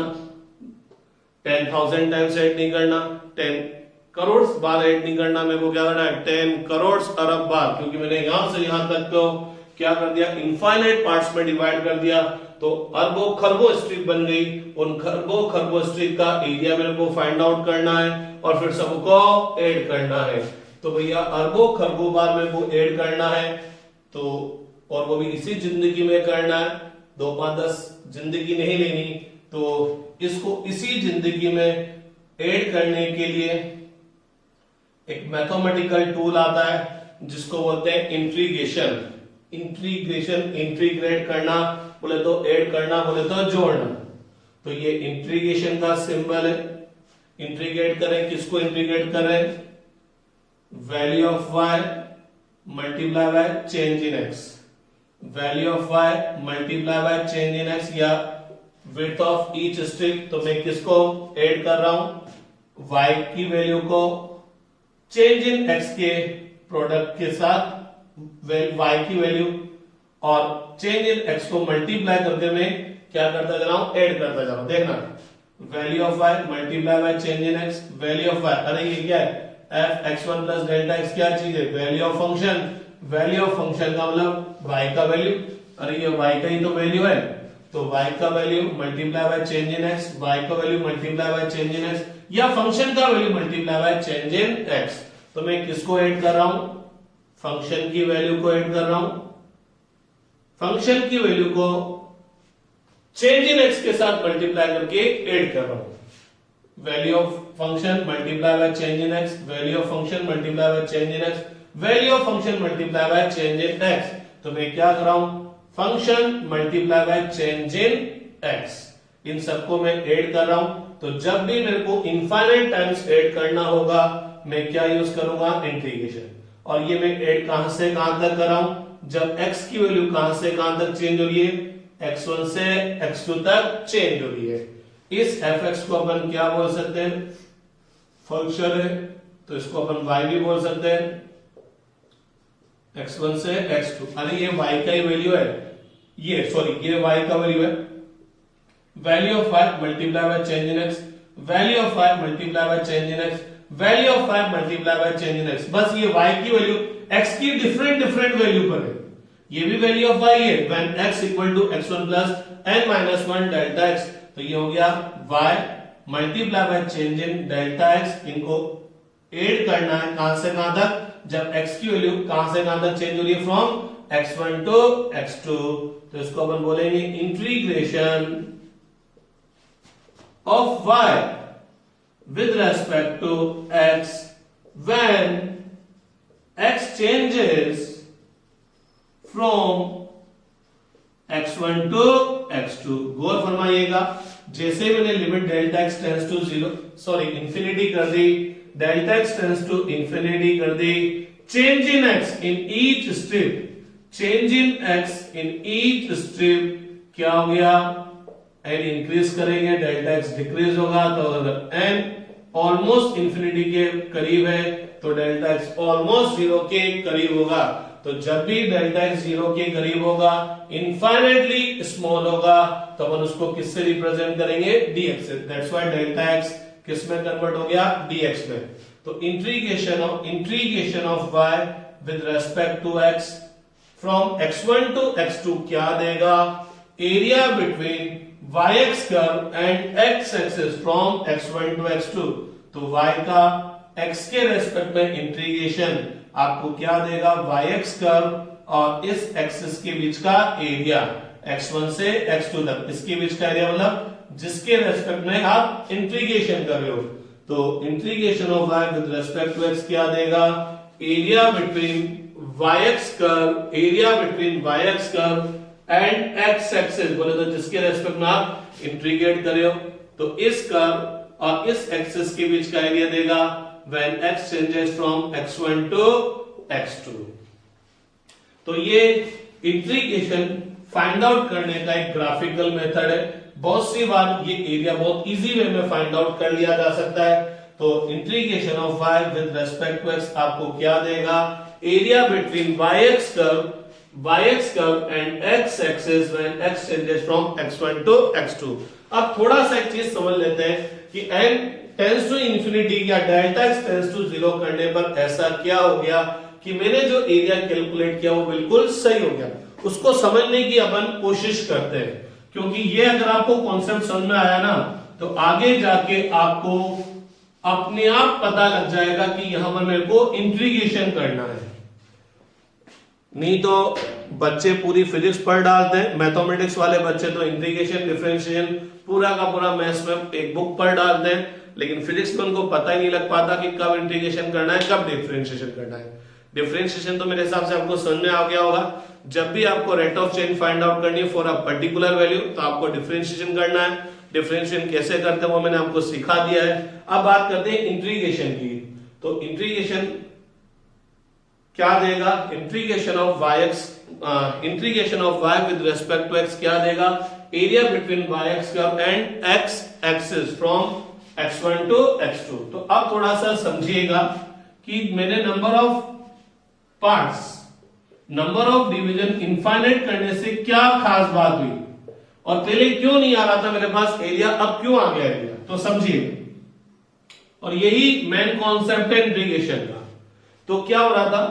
10,000 टाइम्स ऐड नहीं करना, 10 करोड़ बार ऐड नहीं करना, मेरे को क्या करना है, 10 करोड़ अरब बार, क्योंकि मैंने यहां से यहां तक तो क्या कर दिया, इनफाइनाइट पार्ट्स में डिवाइड कर दिया। तो अरबों खरबों स्ट्रिप बन गई, उन खरबों खरबों स्ट्रिप का एरिया मेरे को फाइंड आउट करना है और फिर सबको ऐड करना है। तो भैया अरबों खरबों बार मेरे को ऐड करना है, तो और वो भी इसी जिंदगी में करना है, 2, 5, 10 जिंदगी नहीं लेनी। तो इसको इसी जिंदगी में ऐड करने के लिए एक मैथमेटिकल टूल आता है जिसको बोलते हैं इंट्रीग्रेशन। इंटीग्रेट करना बोले तो ऐड करना, बोले तो जोड़ना। तो ये इंट्रीग्रेशन का सिंबल है। इंटीग्रेट करें, किसको इंटीग्रेट करें, value of y multiply by change in x, value of y multiply by change in x, या विड्थ ऑफ ईच स्ट्रिप। तो मैं किसको ऐड कर रहा हूं, y की वैल्यू को चेंज इन x के प्रोडक्ट के साथ y की वैल्यू, और चेंज इन x को मल्टीप्लाई करके मैं क्या करता जा रहा हूं, ऐड करता जा रहा हूं। देखना, value of y multiply by change in x, value of y, अरे ये क्या है, f(x1 + डेल्टा x) क्या चीज है, value of function. Value of function का मतलब y का वैल्यू, अरे ये y का ही तो वैल्यू है, तो y का value multiply by change in x, y का value multiply by change in x, या फंक्शन का value multiply by change in x। तो मैं किसको ऐड कर रहा हूं, फंक्शन की वैल्यू को ऐड कर रहा हूं, फंक्शन की वैल्यू को चेंज इन x के साथ मल्टीप्लाई करके ऐड कर रहा हूं। Value of function multiply by change in x, value of function multiply by change in x, value of function multiply by change in x। तो मैं क्या कर रहा हूं, function multiply by change in x, इन सबको मैं ऐड कर रहा हूं। तो जब भी मेरे को इनफाइनाइट टाइम्स ऐड करना होगा मैं क्या यूज करूंगा, इंटीग्रेशन। और ये मैं ऐड कहां से कहां तक कर रहा हूं, जब x की वैल्यू कहां से कहां तक चेंज हो रही है, x1 से x2 तक चेंज हो रही है। इस fx को अपन क्या बोल सकते हैं, फंक्शन है, तो इसको अपन y भी बोल सकते हैं, x1 से x2। अरे ये y का ही वैल्यू है, ये y का वैल्यू है, value of y multiply by change in x, value of y multiply by change in x, value of y multiply by change in x। बस ये y की वैल्यू x की different value पर है, ये भी वैल्यू ऑफ y है, when x equal to x1 plus n minus 1 delta x। तो ये हो गया y multiply by change in delta x। इनको ऐड करना है कहां से कहां तक, जब x की वैल्यू कहां से कहां तक चेंज हो रही है, फ्रॉम x1 टू x2। तो इसको अपन बोलेंगे integration of y with respect to x when x changes from x1 to x2। गौर फरमाइएगा, जैसे मैंने limit delta x tends to 0 infinity कर दी, delta x tends to infinity कर दी, change in x in each strip, change in x in each strip क्या हो गया, n इंक्रीज करेंगे डेल्टा x डिक्रीज होगा। तो अगर n ऑलमोस्ट इंफिनिटी के करीब है तो डेल्टा x ऑलमोस्ट 0 के करीब होगा। तो जब भी डेल्टा x 0 के करीब होगा, इनफाइनाइटली स्मॉल होगा, तो अपन उसको किससे रिप्रेजेंट करेंगे, dx से। दैट्स व्हाई डेल्टा x किस में कन्वर्ट हो गया, dx में। तो integration of y with respect to x फ्रॉम x1 टू x2 क्या देगा, area between yx curve and x axis from x1 to x2। तो y का x के रेस्पेक्ट में इंटीग्रेशन आपको क्या देगा, yx कर्व और इस एक्सिस के बीच का एरिया x1 से x2 तक, इसके बीच का एरिया मतलब जिसके रेस्पेक्ट में आप इंटीग्रेशन कर रहे हो। तो integration of y with respect to x क्या देगा, area between yx curve and x axis, बोले तो जिसके रेस्पेक्ट में आप इंटीग्रेट कर रहे हो। तो इस कर्व और इस एक्सिस के बीच का एरिया देगा when x changes from x1 to x2। तो ये इंटीग्रेशन फाइंड आउट करने का एक ग्राफिकल मेथड है। बहुत सी बार ये एरिया बहुत इजी वे में फाइंड आउट कर लिया जा सकता है। तो integration of y with respect to x आपको क्या देगा, area between yx curve and x axis when x changes from x1 to x2। अब थोड़ा सा एक चीज समझ लेते हैं कि n टेंड्स टू इंफिनिटी या डेल्टा x टेंड्स टू 0 करने पर ऐसा क्या हो गया कि मैंने जो एरिया कैलकुलेट किया वो बिल्कुल सही हो गया। उसको समझने की अपन कोशिश करते हैं, क्योंकि ये अगर आपको कॉन्सेप्ट समझ में आया ना तो आगे जाके आपको अपने आप पता लग जाएगा कि यहां पर मेरे को इंटीग्रेशन करना है। नहीं तो बच्चे पूरी फिजिक्स पढ़ डालते हैं, मैथमेटिक्स वाले बच्चे तो इंटीग्रेशन डिफरेंशिएशन पूरा का पूरा मैथ्स में एक बुक पढ़ डालते हैं, लेकिन फिजिक्स में उनको पता ही नहीं लग पाता कि कब इंटीग्रेशन करना है, कब डिफरेंशिएशन करना है। डिफरेंशिएशन तो मेरे हिसाब से आपको समझ में आ गया होगा। जब भी आपको rate of change find out करनी है फॉर अ पर्टिकुलर वैल्यू तो आपको डिफरेंशिएशन करना है। डिफरेंशिएशन कैसे करते हैं वो मैंने आपको सिखा दिया है। अब बात करते हैं इंटीग्रेशन की। तो इंटीग्रेशन क्या देगा, integration of y with respect to x क्या देगा, area between yx curve and x axis from x1 to x2। तो अब थोड़ा सा समझिएगा कि मैंने number of parts, number of division infinite करने से क्या खास बात हुई, और पहले क्यों नहीं आ रहा था मेरे पास एरिया, अब क्यों आ गया एरिया, तो समझिए। और यही मेन कॉन्सेप्ट है इंटीग्रेशन का। तो क्या हो रहा था,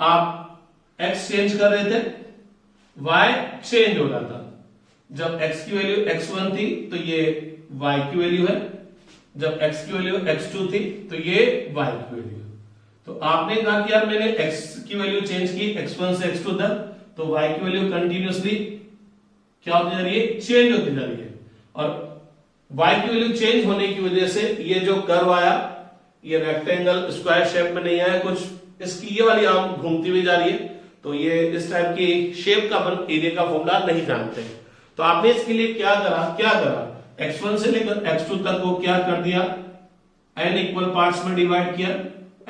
आप x चेंज कर रहे थे, y चेंज हो रहा था। जब x की वैल्यू x1 थी तो ये y की वैल्यू है, जब x की वैल्यू x2 थी तो ये y की वैल्यू है। तो आपने कहा कि यार मैंने x की वैल्यू चेंज की x1 से x2 तक, तो y की वैल्यू कंटिन्यूअसली क्या होती जा रही है, चेंज होती जा रही है। और y की वैल्यू चेंज होने की वजह से ये जो कर्व आया ये रेक्टेंगल स्क्वायर शेप में नहीं आया, कुछ इसकी ये वाली आर्म घूमती हुई जा रही है। तो ये इस टाइप की शेप का अपन एरिया का फॉर्मूला नहीं जानते। तो आपने इसके लिए क्या करा x1 से लेकर x2 तक को क्या कर दिया, n इक्वल पार्ट्स में डिवाइड किया,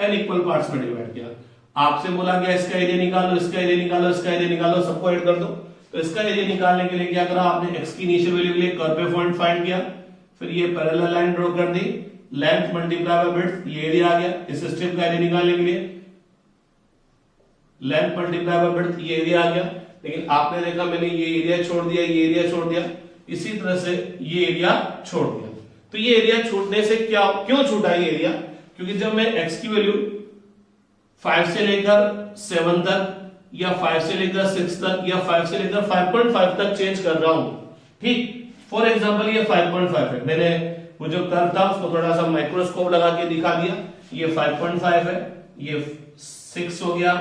n इक्वल पार्ट्स में डिवाइड किया। आपसे बोला गया इसका एरिया निकालो, इसका एरिया निकालो, इसका एरिया निकालो, सबको ऐड कर दो। तो इसका एरिया निकालने के लिए क्या करा आपने, x की इनिशियल वैल्यू के लिए कर्व पे पॉइंट फाइंड किया, फिर ये पैरेलल लाइन ड्रॉ कर दी, लेंथ मल्टीप्लाई बाय विड्थ, ये एरिया आ गया। इस स्ट्रिप का एरिया निकालने के लिए लेंथ मल्टीप्लाई बाय विड्थ, ये एरिया आ गया। लेकिन आपने देखा मैंने ये एरिया छोड़ दिया, ये एरिया छोड़ दिया, इसी तरह से ये एरिया छोड़ दिया। तो ये एरिया छूटने से क्या, क्यों छूटा ये एरिया, क्योंकि जब मैं x की वैल्यू 5 से लेकर 7 तक या 5 से लेकर 6 तक या 5 से लेकर 5.5 तक चेंज कर रहा हूं, ठीक। फॉर एग्जांपल ये 5.5 है, मैंने वो जो कर्व था उसको थोड़ा सा माइक्रोस्कोप लगा के दिखा दिया, ये 5.5 है, ये 6 हो गया,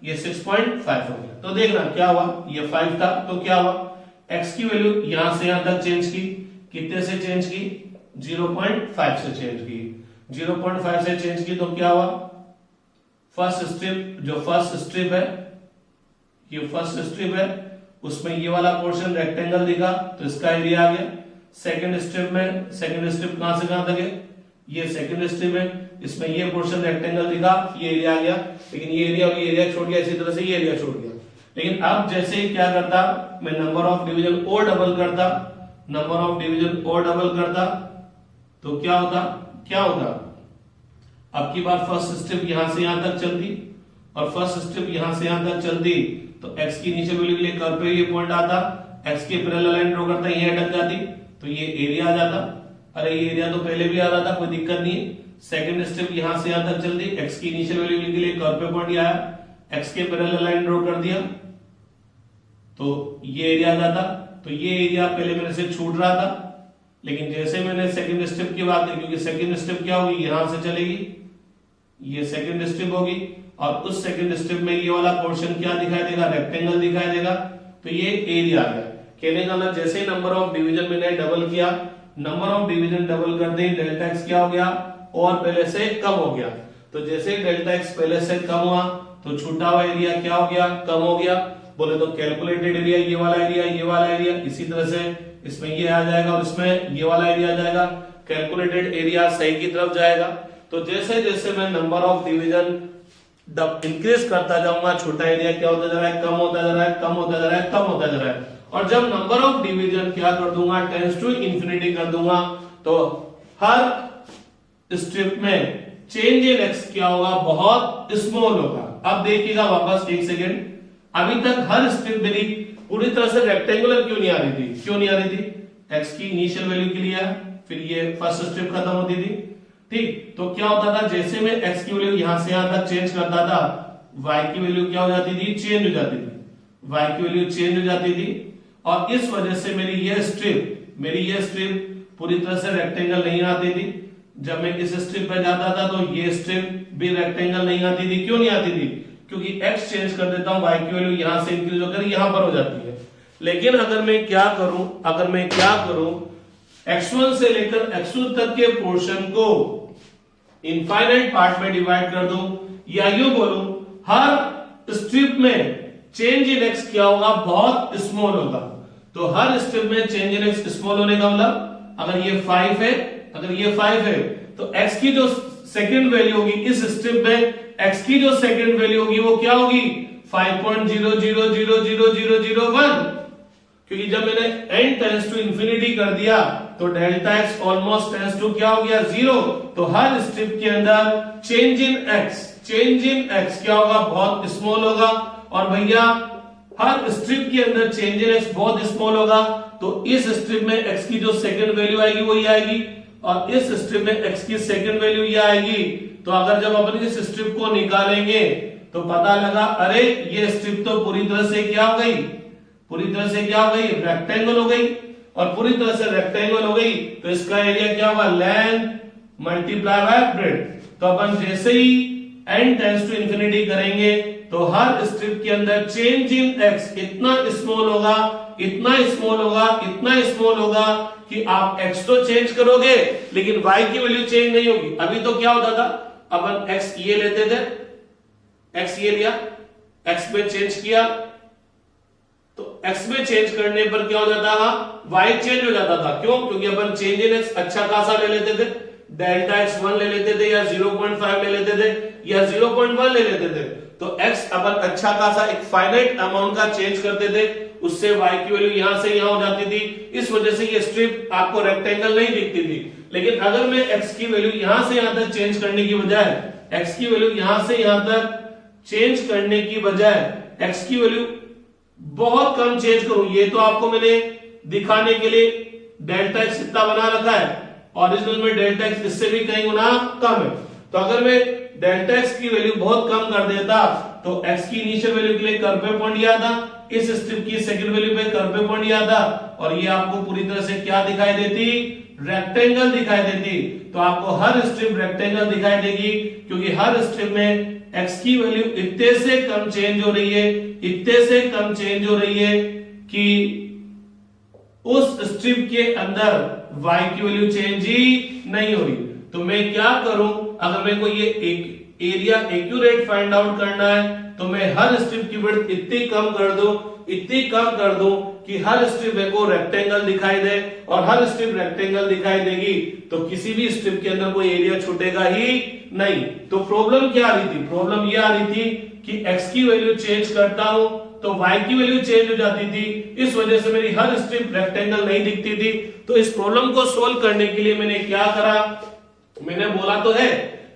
ये 6.5 हो गया। तो देखना क्या हुआ, ये 5 था तो क्या हुआ, x की वैल्यू यहां से यहां तक चेंज की, कितने से चेंज की, 0.5 से चेंज की, 0.5 से चेंज की तो क्या हुआ, फर्स्ट स्ट्रिप, जो फर्स्ट स्ट्रिप है, ये फर्स्ट स्ट्रिप है, उसमें ये वाला पोर्शन रेक्टेंगल दिखा तो इसका एरिया आ गया। सेकंड स्ट्रिप में, सेकंड स्ट्रिप कहां से कहां तक है, ये सेकंड स्ट्रिप है, इसमें ये पोर्शन रेक्टेंगल दिखा, ये एरिया आ गया। लेकिन ये एरिया और ये एरिया छोड़ गया, इसी तरह से ये एरिया छोड़ गया। लेकिन अब जैसे ही क्या करता, मैं नंबर ऑफ डिवीजन और डबल करता, नंबर ऑफ डिवीजन और डबल करता तो क्या होता, क्या होता, अब की बार फर्स्ट स्ट्रिप यहां से यहां तक चलती और फर्स्ट स्ट्रिप यहां से यहां तक चलती तो x की इनिशियल वैल्यू के लिए कर्व पे ये पॉइंट आता, x के पैरेलल लाइन ड्रॉ करता, ये अटक जाती तो ये एरिया आ जाता। अरे ये एरिया तो पहले भी आ रहा था, कोई दिक्कत नहीं है। सेकंड स्टेप यहां से यहां तक चलती, x की इनिशियल वैल्यू के लिए कर्व पे पॉइंट आया, x के पैरेलल लाइन ड्रॉ कर दिया तो ये एरिया आ जाता। तो ये एरिया पहले मेरे से छूट रहा था, लेकिन जैसे मैंने सेकंड स्टेप की बात की, क्योंकि सेकंड स्टेप क्या होगी, यहां से चलेगी, ये सेकंड स्टेप होगी और उस सेकंड स्टेप में ये वाला पोर्शन क्या दिखाई देगा, रेक्टेंगल दिखाई देगा। तो ये एरिया आ गया। कहने का ना, जैसे नंबर ऑफ डिवीजन मैंने डबल किया, नंबर ऑफ डिवीजन डबल करते ही डेल्टा एक्स क्या हो गया, और पहले से कम हो गया। तो जैसे डेल्टा एक्स पहले से कम हुआ तो छूटा हुआ एरिया क्या हो गया, कम हो गया। बोले तो कैलकुलेटेड एरिया ये वाला एरिया, ये वाला एरिया, इसी तरह से इसमें ये आ जाएगा और इसमें ये वाला एरिया आ जाएगा। कैलकुलेटेड एरिया सही की तरफ जाएगा। तो जैसे जैसे मैं नंबर ऑफ डिवीजन इंक्रीज करता जाऊंगा, छोटा एरिया क्या होता जा रहा है, कम होता जा रहा है, कम होता जा रहा है, कम होता जा रहा है। और जब नंबर ऑफ डिवीजन क्या कर दूंगा, टेंड्स टू इंफिनिटी कर दूंगा, तो हर स्ट्रिप में चेंज इन एक्स क्या होगा, बहुत स्मॉल होगा। अब देखिएगा वापस एक सेकेंड, अभी तक हर स्ट्रिप मेरी पूरी तरह से रेक्टेंगुलर क्यों नहीं आ रही थी, क्यों नहीं आ रही थी, एक्स की इनिशियल वैल्यू के लिए फिर ये फर्स्ट स्ट्रिप खत्म होती थी, ठीक। तो क्या होता था, जैसे मैं x की वैल्यू यहां से यहां तक चेंज करता था, y की वैल्यू क्या हो जाती थी, चेंज हो जाती थी, y की वैल्यू चेंज हो जाती थी। और इस वजह से मेरी ये स्ट्रिप पूरी तरह से रेक्टेंगल नहीं आती थी। जब मैं इस स्ट्रिप पर जाता था तो ये स्ट्रिप भी रेक्टेंगल नहीं आती थी। क्यों नहीं आती थी, क्योंकि x चेंज कर देता हूं, y की वैल्यू यहां से इंक्रीज होकर यहां पर हो जाती है। लेकिन अगर मैं क्या करूं, x1 से लेकर x2 तक के पोर्शन को इनफाइनाइट पार्ट में डिवाइड कर दूं, या यूं बोलूं हर स्ट्रिप में चेंज इन x क्या होगा, बहुत स्मॉल होगा। तो हर स्ट्रिप में चेंज इन x स्मॉल होने का मतलब, अगर ये 5 है तो x की जो सेकंड वैल्यू होगी इस स्ट्रिप में, x की जो सेकंड वैल्यू होगी वो क्या होगी, 5.00000001। क्योंकि जब मैंने n टेंड्स टू इंफिनिटी कर दिया तो delta x almost tends to क्या हो गया, 0। तो हर स्ट्रिप के अंदर चेंज इन x क्या होगा, बहुत स्मॉल होगा। और भैया हर स्ट्रिप के अंदर चेंज इन x बहुत स्मॉल होगा, तो इस स्ट्रिप में x की जो सेकंड वैल्यू आएगी वो ये आएगी, और इस स्ट्रिप में x की सेकंड वैल्यू ये आएगी। तो अगर जब अपन इस स्ट्रिप को निकालेंगे तो पता लगा, अरे ये स्ट्रिप तो पूरी तरह से क्या हो गई, रेक्टेंगल हो गई। और पूरी तरह से रेक्टेंगल हो गई तो इसका एरिया क्या होगा, लेंथ मल्टीप्लाई बाय ब्रेड्थ। तो अपन जैसे ही n टेंड्स टू इंफिनिटी करेंगे तो हर स्ट्रिप के अंदर चेंज इन x इतना स्मॉल होगा कि आप x तो चेंज करोगे लेकिन y की वैल्यू चेंज नहीं होगी। अभी तो क्या होता था, अपन x ये लेते थे, x ये लिया, x में चेंज किया, तो x में चेंज करने पर क्या हो जाता था, y चेंज हो जाता था। क्यों, क्योंकि अपन चेंज इन x अच्छा खासा ले लेते थे, डेल्टा x 1 ले लेते थे, या 0.5 ले लेते थे, या 0.1 ले लेते थे। तो x अपन अच्छा खासा एक फाइनाइट अमाउंट का चेंज करते थे उससे y की वैल्यू यहां से यहां हो जाती थी, इस वजह से ये स्ट्रिप आपको रेक्टेंगल नहीं दिखती थी। लेकिन अगर मैं x की वैल्यू यहां से यहां तक चेंज करने की बजाय x की वैल्यू यहां से यहां तक चेंज करने की बजाय x की वैल्यू बहुत कम चेंज करूं, ये तो आपको मैंने दिखाने के लिए डेल्टा x इतना बना रखा है, ओरिजिनल में डेल्टा x इससे भी कहीं गुना कम है। तो अगर मैं डेल्टा x की वैल्यू बहुत कम कर देता तो x की इनिशियल वैल्यू के लिए कर्व पे पॉइंट यह था, इस स्ट्रिप की सेकंड वैल्यू पे कर्व पे पॉइंट यह था, और ये आपको पूरी तरह से क्या दिखाई देती, रेक्टेंगल दिखाई देती। तो आपको हर स्ट्रिप रेक्टेंगल दिखाई देगी, क्योंकि हर स्ट्रिप में x की वैल्यू इतने से कम चेंज हो रही है, इतने से कम चेंज हो रही है कि उस स्ट्रिप के अंदर y की वैल्यू चेंज ही नहीं हो रही। तो मैं क्या करूं, अगर मेरे को ये एक एरिया एक्यूरेट फाइंड आउट करना है तो मैं हर स्ट्रिप की विड्थ इतनी कम कर दूं, इतनी कम कर दूं कि हर स्ट्रिप मेरे को रेक्टेंगल दिखाई दे, और हर स्ट्रिप रेक्टेंगल दिखाई देगी तो किसी भी स्ट्रिप के अंदर कोई एरिया छूटेगा ही नहीं। तो प्रॉब्लम क्या आ रही थी, प्रॉब्लम ये आ रही थी कि x की वैल्यू चेंज करता हूं तो y की वैल्यू चेंज हो जाती थी, इस वजह से मेरी हर स्ट्रिप रेक्टेंगल नहीं दिखती थी। तो इस प्रॉब्लम को सोल्व करने के लिए मैंने क्या करा, मैंने बोला तो है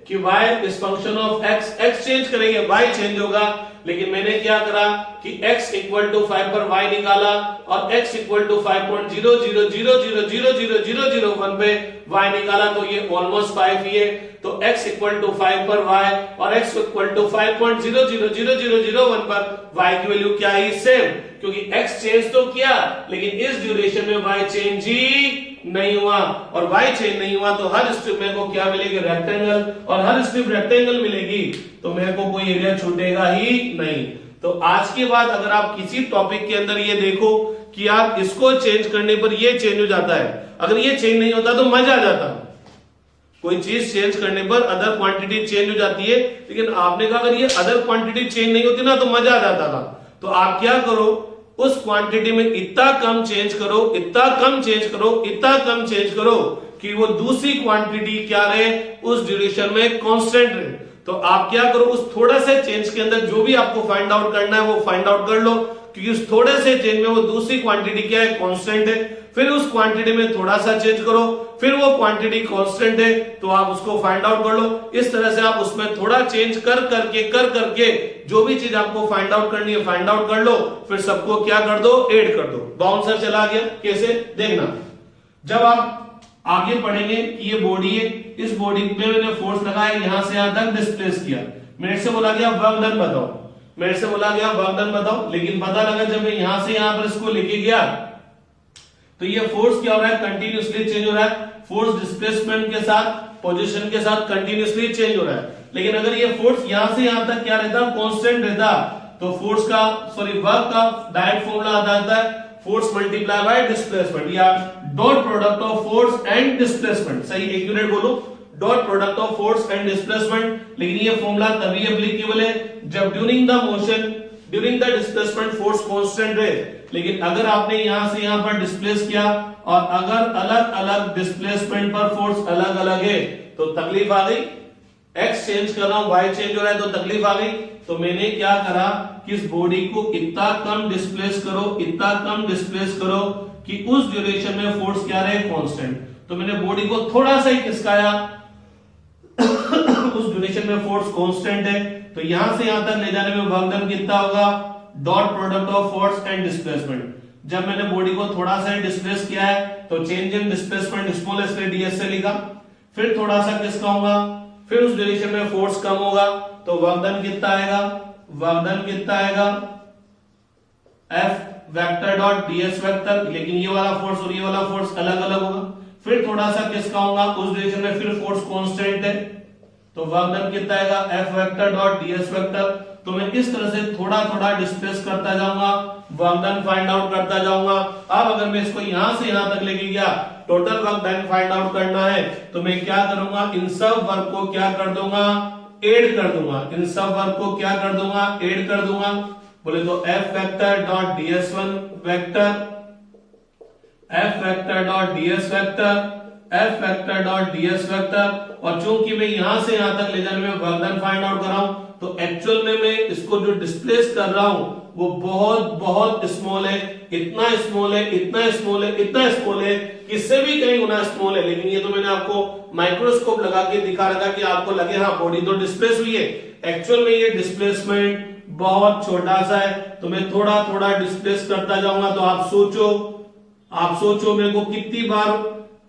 कि y is function of x, x change करेंगे y चेंज होगा, लेकिन मैंने क्या करा कि x इक्वल टू 5 पर y निकाला और x इक्वल टू 5.0000000001 पे y निकाला, तो ये ऑलमोस्ट 5 ही है। तो x इक्वल टू 5 पर y और x इक्वल टू 5.00000001 पर y की वैल्यू क्या है, सेम, क्योंकि x चेंज तो किया लेकिन इस ड्यूरेशन में y चेंज ही नहीं हुआ, और y चेंज नहीं हुआ तो हर स्ट्रिप में को क्या मिलेगी, रेक्टेंगल, और हर स्ट्रिप रेक्टेंगल मिलेगी तो मेरे को कोई एरिया छूटेगा ही नहीं। तो आज के बाद अगर आप किसी टॉपिक के अंदर ये देखो कि आप इसको चेंज करने पर ये चेंज हो जाता है, अगर ये चेंज नहीं होता तो मजा आ जाता, कोई चीज चेंज करने पर अदर क्वांटिटी चेंज हो जाती है, लेकिन आपने कहा अगर ये अदर क्वांटिटी चेंज नहीं होती ना तो मजा आ जाता था। तो आप क्या करो, उस क्वांटिटी में इतना कम चेंज करो, इतना कम चेंज करो, इतना कम चेंज करो कि वो दूसरी क्वांटिटी क्या रहे, उस ड्यूरेशन में कांस्टेंट रहे। तो आप क्या करो, उस थोड़ा से चेंज के अंदर जो भी आपको फाइंड आउट करना है वो फाइंड आउट कर लो, क्योंकि उस थोड़े से चेंज में वो दूसरी क्वांटिटी क्या है, कांस्टेंट है। फिर उस क्वांटिटी में थोड़ा सा चेंज करो, फिर वो क्वांटिटी कांस्टेंट है, तो आप उसको फाइंड आउट कर लो। इस तरह से आप उसमें थोड़ा चेंज कर करके जो भी चीज आपको फाइंड आउट करनी है फाइंड आउट कर लो, फिर सबको क्या कर दो, ऐड कर दो। बाउंसर चला गया, कैसे देखना, जब आप आगे पढ़ेंगे कि ये बॉडी है, इस बॉडी में मैंने फोर्स लगाया, यहां से यहां तक डिस्प्लेस किया, मेरे से बोला गया वर्क डन बताओ, मेरे से बोला गया वर्क डन बताओ, लेकिन पता लगा जब मैं यहां से यहां पर इसको लेके गया तो ये फोर्स क्या हो रहा है, कंटिन्यूअसली चेंज हो रहा है, फोर्स डिस्प्लेसमेंट के साथ, पोजीशन के साथ कंटिन्यूअसली चेंज हो रहा है। लेकिन अगर ये फोर्स यहां से यहां तक क्या रहता, कांस्टेंट रहता, तो फोर्स का वर्क का डायरेक्ट फॉर्मूला आता है फोर्स मल्टीप्लाई बाय डिस्प्लेसमेंट, या dot product of force and displacement, सही एक्यूरेट बोलो, dot product of force and displacement. लेकिन ये फॉर्मूला तभी एप्लीकेबल है जब during the motion, during the displacement force constant रहे। लेकिन अगर आपने यहां से यहां पर डिस्प्लेस किया और अगर अलग अलग डिस्प्लेसमेंट पर फोर्स अलग अलग है तो तकलीफ आ गई, x चेंज कर रहा हूं, y चेंज हो रहा है तो तकलीफ आ गई। तो मैंने क्या करा कि इस बॉडी को इतना कम डिस्प्लेस करो, इतना कम डिस्प्लेस करो कि उस ड्यूरेशन में फोर्स क्या रहे, कांस्टेंट। तो मैंने बॉडी को थोड़ा सा ही खिसकाया उस ड्यूरेशन में फोर्स कांस्टेंट है, तो यहां से यहां तक ले जाने में वर्क डन कितना होगा, dot product of force and displacement. जब मैंने बॉडी को थोड़ा सा डिस्प्लेस किया है तो चेंज इन डिस्प्लेसमेंट स्मॉल एस ds से लिखा, फिर थोड़ा सा खिसकाऊंगा, फिर उस ड्यूरेशन में फोर्स कम होगा तो वर्क डन कितना आएगा, वर्क डन कितना आएगा, F vector dot ds vector, लेकिन ये वाला फोर्स और ये वाला फोर्स अलग अलग होगा। फिर थोड़ा सा खिसकाऊंगा, उस ड्यूरेशन में फिर फोर्स कांस्टेंट है तो वर्क डन कितना आएगा, F vector dot ds vector. तो मैं इस तरह से थोड़ा थोड़ा डिस्प्लेस करता जाऊंगा, वर्क डन फाइंड आउट करता जाऊंगा। अब अगर मैं इसको यहां से यहां तक लेके गया, total work done find out करना है, तो मैं क्या करूंगा, इन सब वर्क को क्या कर दूंगा, ऐड कर दूंगा, इन सब वर्क को क्या कर दूंगा, ऐड कर दूंगा। बोले तो F vector dot ds1 vector, F vector dot ds vector, F vector dot ds vector. और चूंकि मैं यहां से यहां तक ले जाने में वर्क डन फाइंड आउट कर रहा हूं तो एक्चुअल में मैं इसको जो डिस्प्लेस कर रहा हूं वो बहुत बहुत स्मॉल है, इतना स्मॉल है, इतना स्मॉल है, इतना स्मॉल है, किससे भी कहीं गुना स्मॉल है। लेकिन ये तो मैंने आपको माइक्रोस्कोप लगा के दिखा रखा कि आपको लगे हाँ बॉडी तो डिस्प्लेस हुई है, एक्चुअल में ये डिस्प्लेसमेंट बहुत छोटा सा है। तो मैं थोड़ा थोड़ा डिस्प्लेस करता जाऊंगा। तो आप सोचो मेरे को कितनी बार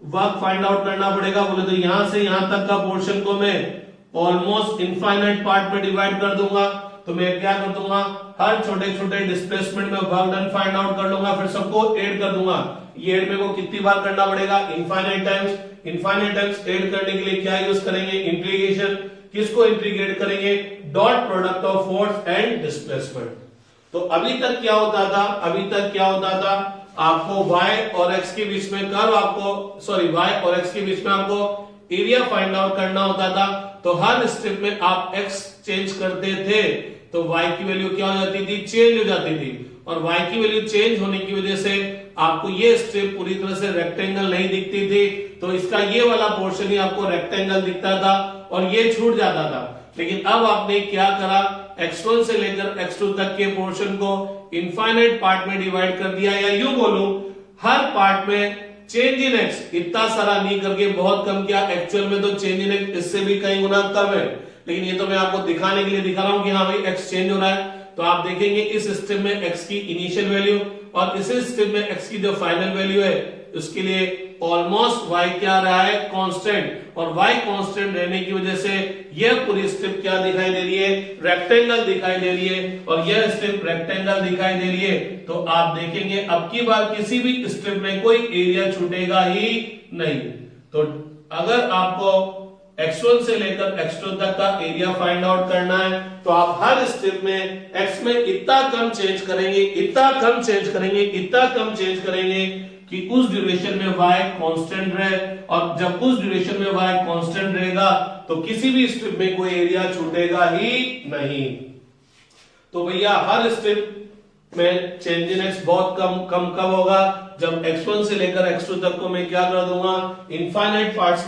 वर्क फाइंड आउट करना पड़ेगा। बोले तो यहां से यहां तक का पोर्शन को मैं ऑलमोस्ट इनफाइनाइट पार्ट में डिवाइड कर दूंगा। तो मैं क्या कर दूंगा, हर छोटे छोटे डिस्प्लेसमेंट में वर्क डन फाइंड आउट कर लूंगा, फिर सबको ऐड कर दूंगा। ये ऐड मेरे को कितनी बार करना पड़ेगा, infinite times. Infinite times add करने के लिए क्या यूज करेंगे, इंटीग्रेशन। किसको इंटीग्रेट करेंगे, dot product of force and displacement. तो अभी तक क्या होता था, आपको y और x के बीच में कर्व y और x के बीच में आपको एरिया फाइंड आउट करना होता था। तो हर स्टेप में आप x चेंज करते थे तो y की वैल्यू क्या हो जाती थी, चेंज हो जाती थी। और y की वैल्यू चेंज होने की वजह से आपको ये स्टेप पूरी तरह से रेक्टेंगल नहीं दिखती थी। तो इसका ये वाला पोर्शन ही आपको रेक्टेंगल दिखता था और ये छूट जाता था। लेकिन अब आपने क्या करा, x1 से लेकर x2 तक के पोर्शन को इनफाइनाइट पार्ट में डिवाइड कर दिया, या यूं बोलूं हर पार्ट में चेंज इन x इतना सारा नहीं करके बहुत कम किया। एक्चुअल में तो चेंज इन x इससे भी कई गुना कम है, लेकिन ये तो मैं आपको दिखाने के लिए दिखा रहा हूं कि हाँ भाई x चेंज हो रहा है। तो आप देखेंगे इस स्टेप में x की इनिशियल वैल्यू और इस स्टेप में x की जो फाइनल वैल्यू है उसके लिए ऑलमोस्ट y क्या रहा है, कांस्टेंट। और y कांस्टेंट रहने की वजह से यह पूरी स्ट्रिप क्या दिखाई दे रही है, रेक्टेंगल दिखाई दे रही है। और यह स्ट्रिप रेक्टेंगल दिखाई दे रही है। तो आप देखेंगे अब की बार किसी भी स्ट्रिप में कोई एरिया छूटेगा ही नहीं। तो अगर आपको x1 से लेकर x2 तक का एरिया फाइंड आउट करना है तो आप हर स्टेप में x में इतना कम चेंज करेंगे कि उस ड्यूरेशन में y कांस्टेंट रहे। और जब उस ड्यूरेशन में y कांस्टेंट रहेगा तो किसी भी स्ट्रिप में कोई एरिया छूटेगा ही नहीं। तो भैया हर स्ट्रिप में चेंज इन x बहुत कम कब होगा, जब x1 से लेकर x2 तक को मैं क्या कर दूंगा, इनफाइनाइट पार्ट्स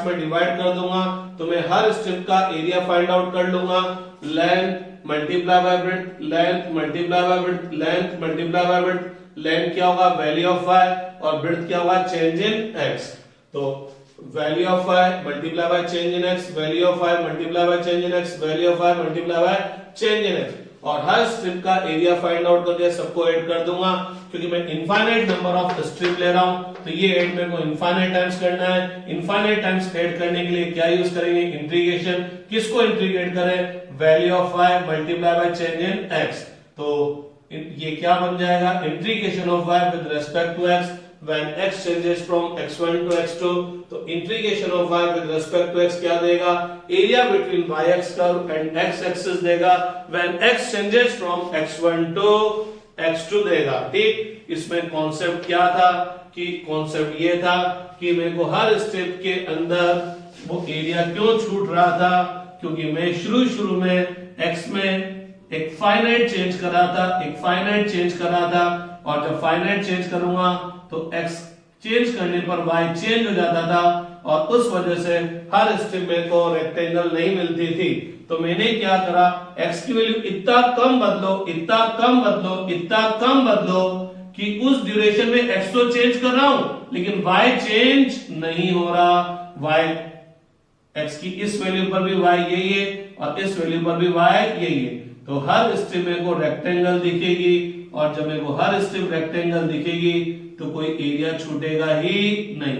में डिवाइड कर दूंगा। तो मैं हर स्ट्रिप का एरिया फाइंड आउट कर लूंगा। Length multiply by breadth, length multiply by breadth, length multiply by breadth. Length क्या होगा, वैल्यू ऑफ y, और ब्रेड्थ क्या होगा, चेंज इन x। तो value of y multiply by change in x, value of y multiply by change in x, value of y multiply by change in x। और हर strip का area find out करके सबको add कर दूंगा। क्योंकि मैं infinite number of strip ले रहा हूं तो ये ऐड मेरे को इनफाइनाइट टाइम्स करना है। इनफाइनाइट टाइम्स ऐड करने के लिए क्या यूज करेंगे, इंटीग्रेशन। किसको इंटीग्रेट करें, value of y multiply by change in x। तो ये क्या बन जाएगा, integration of y with respect to x when x changes from x1 to x2। तो integration of y with respect to x क्या देगा, area between y-x curve and x axis देगा when x changes from x1 to x2 देगा। ठीक, इसमें concept क्या था कि कॉन्सेप्ट ये था कि मेरे को हर स्टेप के अंदर वो एरिया क्यों छूट रहा था, क्योंकि मैं शुरू में x में एक फाइनाइट चेंज कर रहा था और जब फाइनाइट चेंज करूंगा तो x चेंज करने पर y चेंज हो जाता था और उस वजह से हर स्ट्रिप में को रेक्टेंगल नहीं मिलती थी। तो मैंने क्या करा, x की वैल्यू इतना कम बदलो कि उस ड्यूरेशन में x तो चेंज कर रहा हूं लेकिन y चेंज नहीं हो रहा। y x की इस वैल्यू पर भी y यही है और इस वैल्यू पर भी y यही है। तो हर स्ट्रिप में को रेक्टेंगल दिखेगी और जब मेरे को हर स्ट्रिप रेक्टेंगल दिखेगी तो कोई एरिया छूटेगा ही नहीं।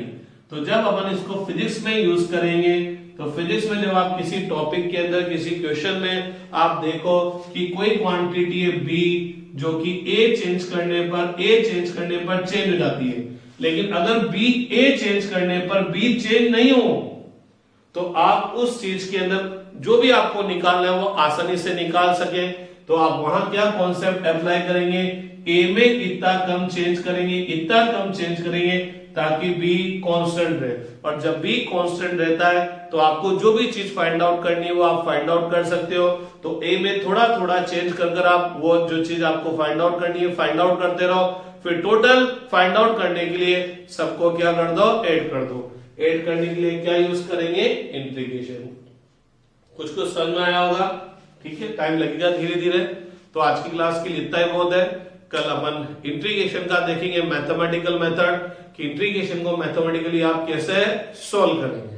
तो जब अपन इसको फिजिक्स में यूज करेंगे तो फिजिक्स में जब आप किसी टॉपिक के अंदर किसी क्वेश्चन में आप देखो कि कोई क्वांटिटी है b जो कि a चेंज करने पर चेंज हो जाती है, लेकिन अगर a चेंज करने पर b चेंज नहीं हो तो आप उस चीज के अंदर जो भी आपको निकालना है वो आसानी से निकाल सके। तो आप वहां क्या कॉन्सेप्ट अप्लाई करेंगे, a में इतना कम चेंज करेंगे ताकि b कांस्टेंट रहे। और जब b कांस्टेंट रहता है तो आपको जो भी चीज फाइंड आउट करनी है वो आप फाइंड आउट कर सकते हो। तो a में थोड़ा चेंज कर आप वो जो चीज आपको फाइंड आउट करनी है फाइंड आउट करते रहो। फिर टोटल फाइंड आउट करने के लिए सबको क्या कर दो, ऐड कर दो। ऐड करने के लिए क्या यूज करेंगे, इंटीग्रेशन। कुछ समझ में आया होगा, ठीक है, टाइम लगेगा धीरे धीरे। तो आज की क्लास के लिए इतना ही बहुत है। कल अपन इंट्रीगेशन का देखेंगे मैथमेटिकल मेथड कि इंट्रीगेशन को मैथमेटिकली आप कैसे सॉल्व करेंगे।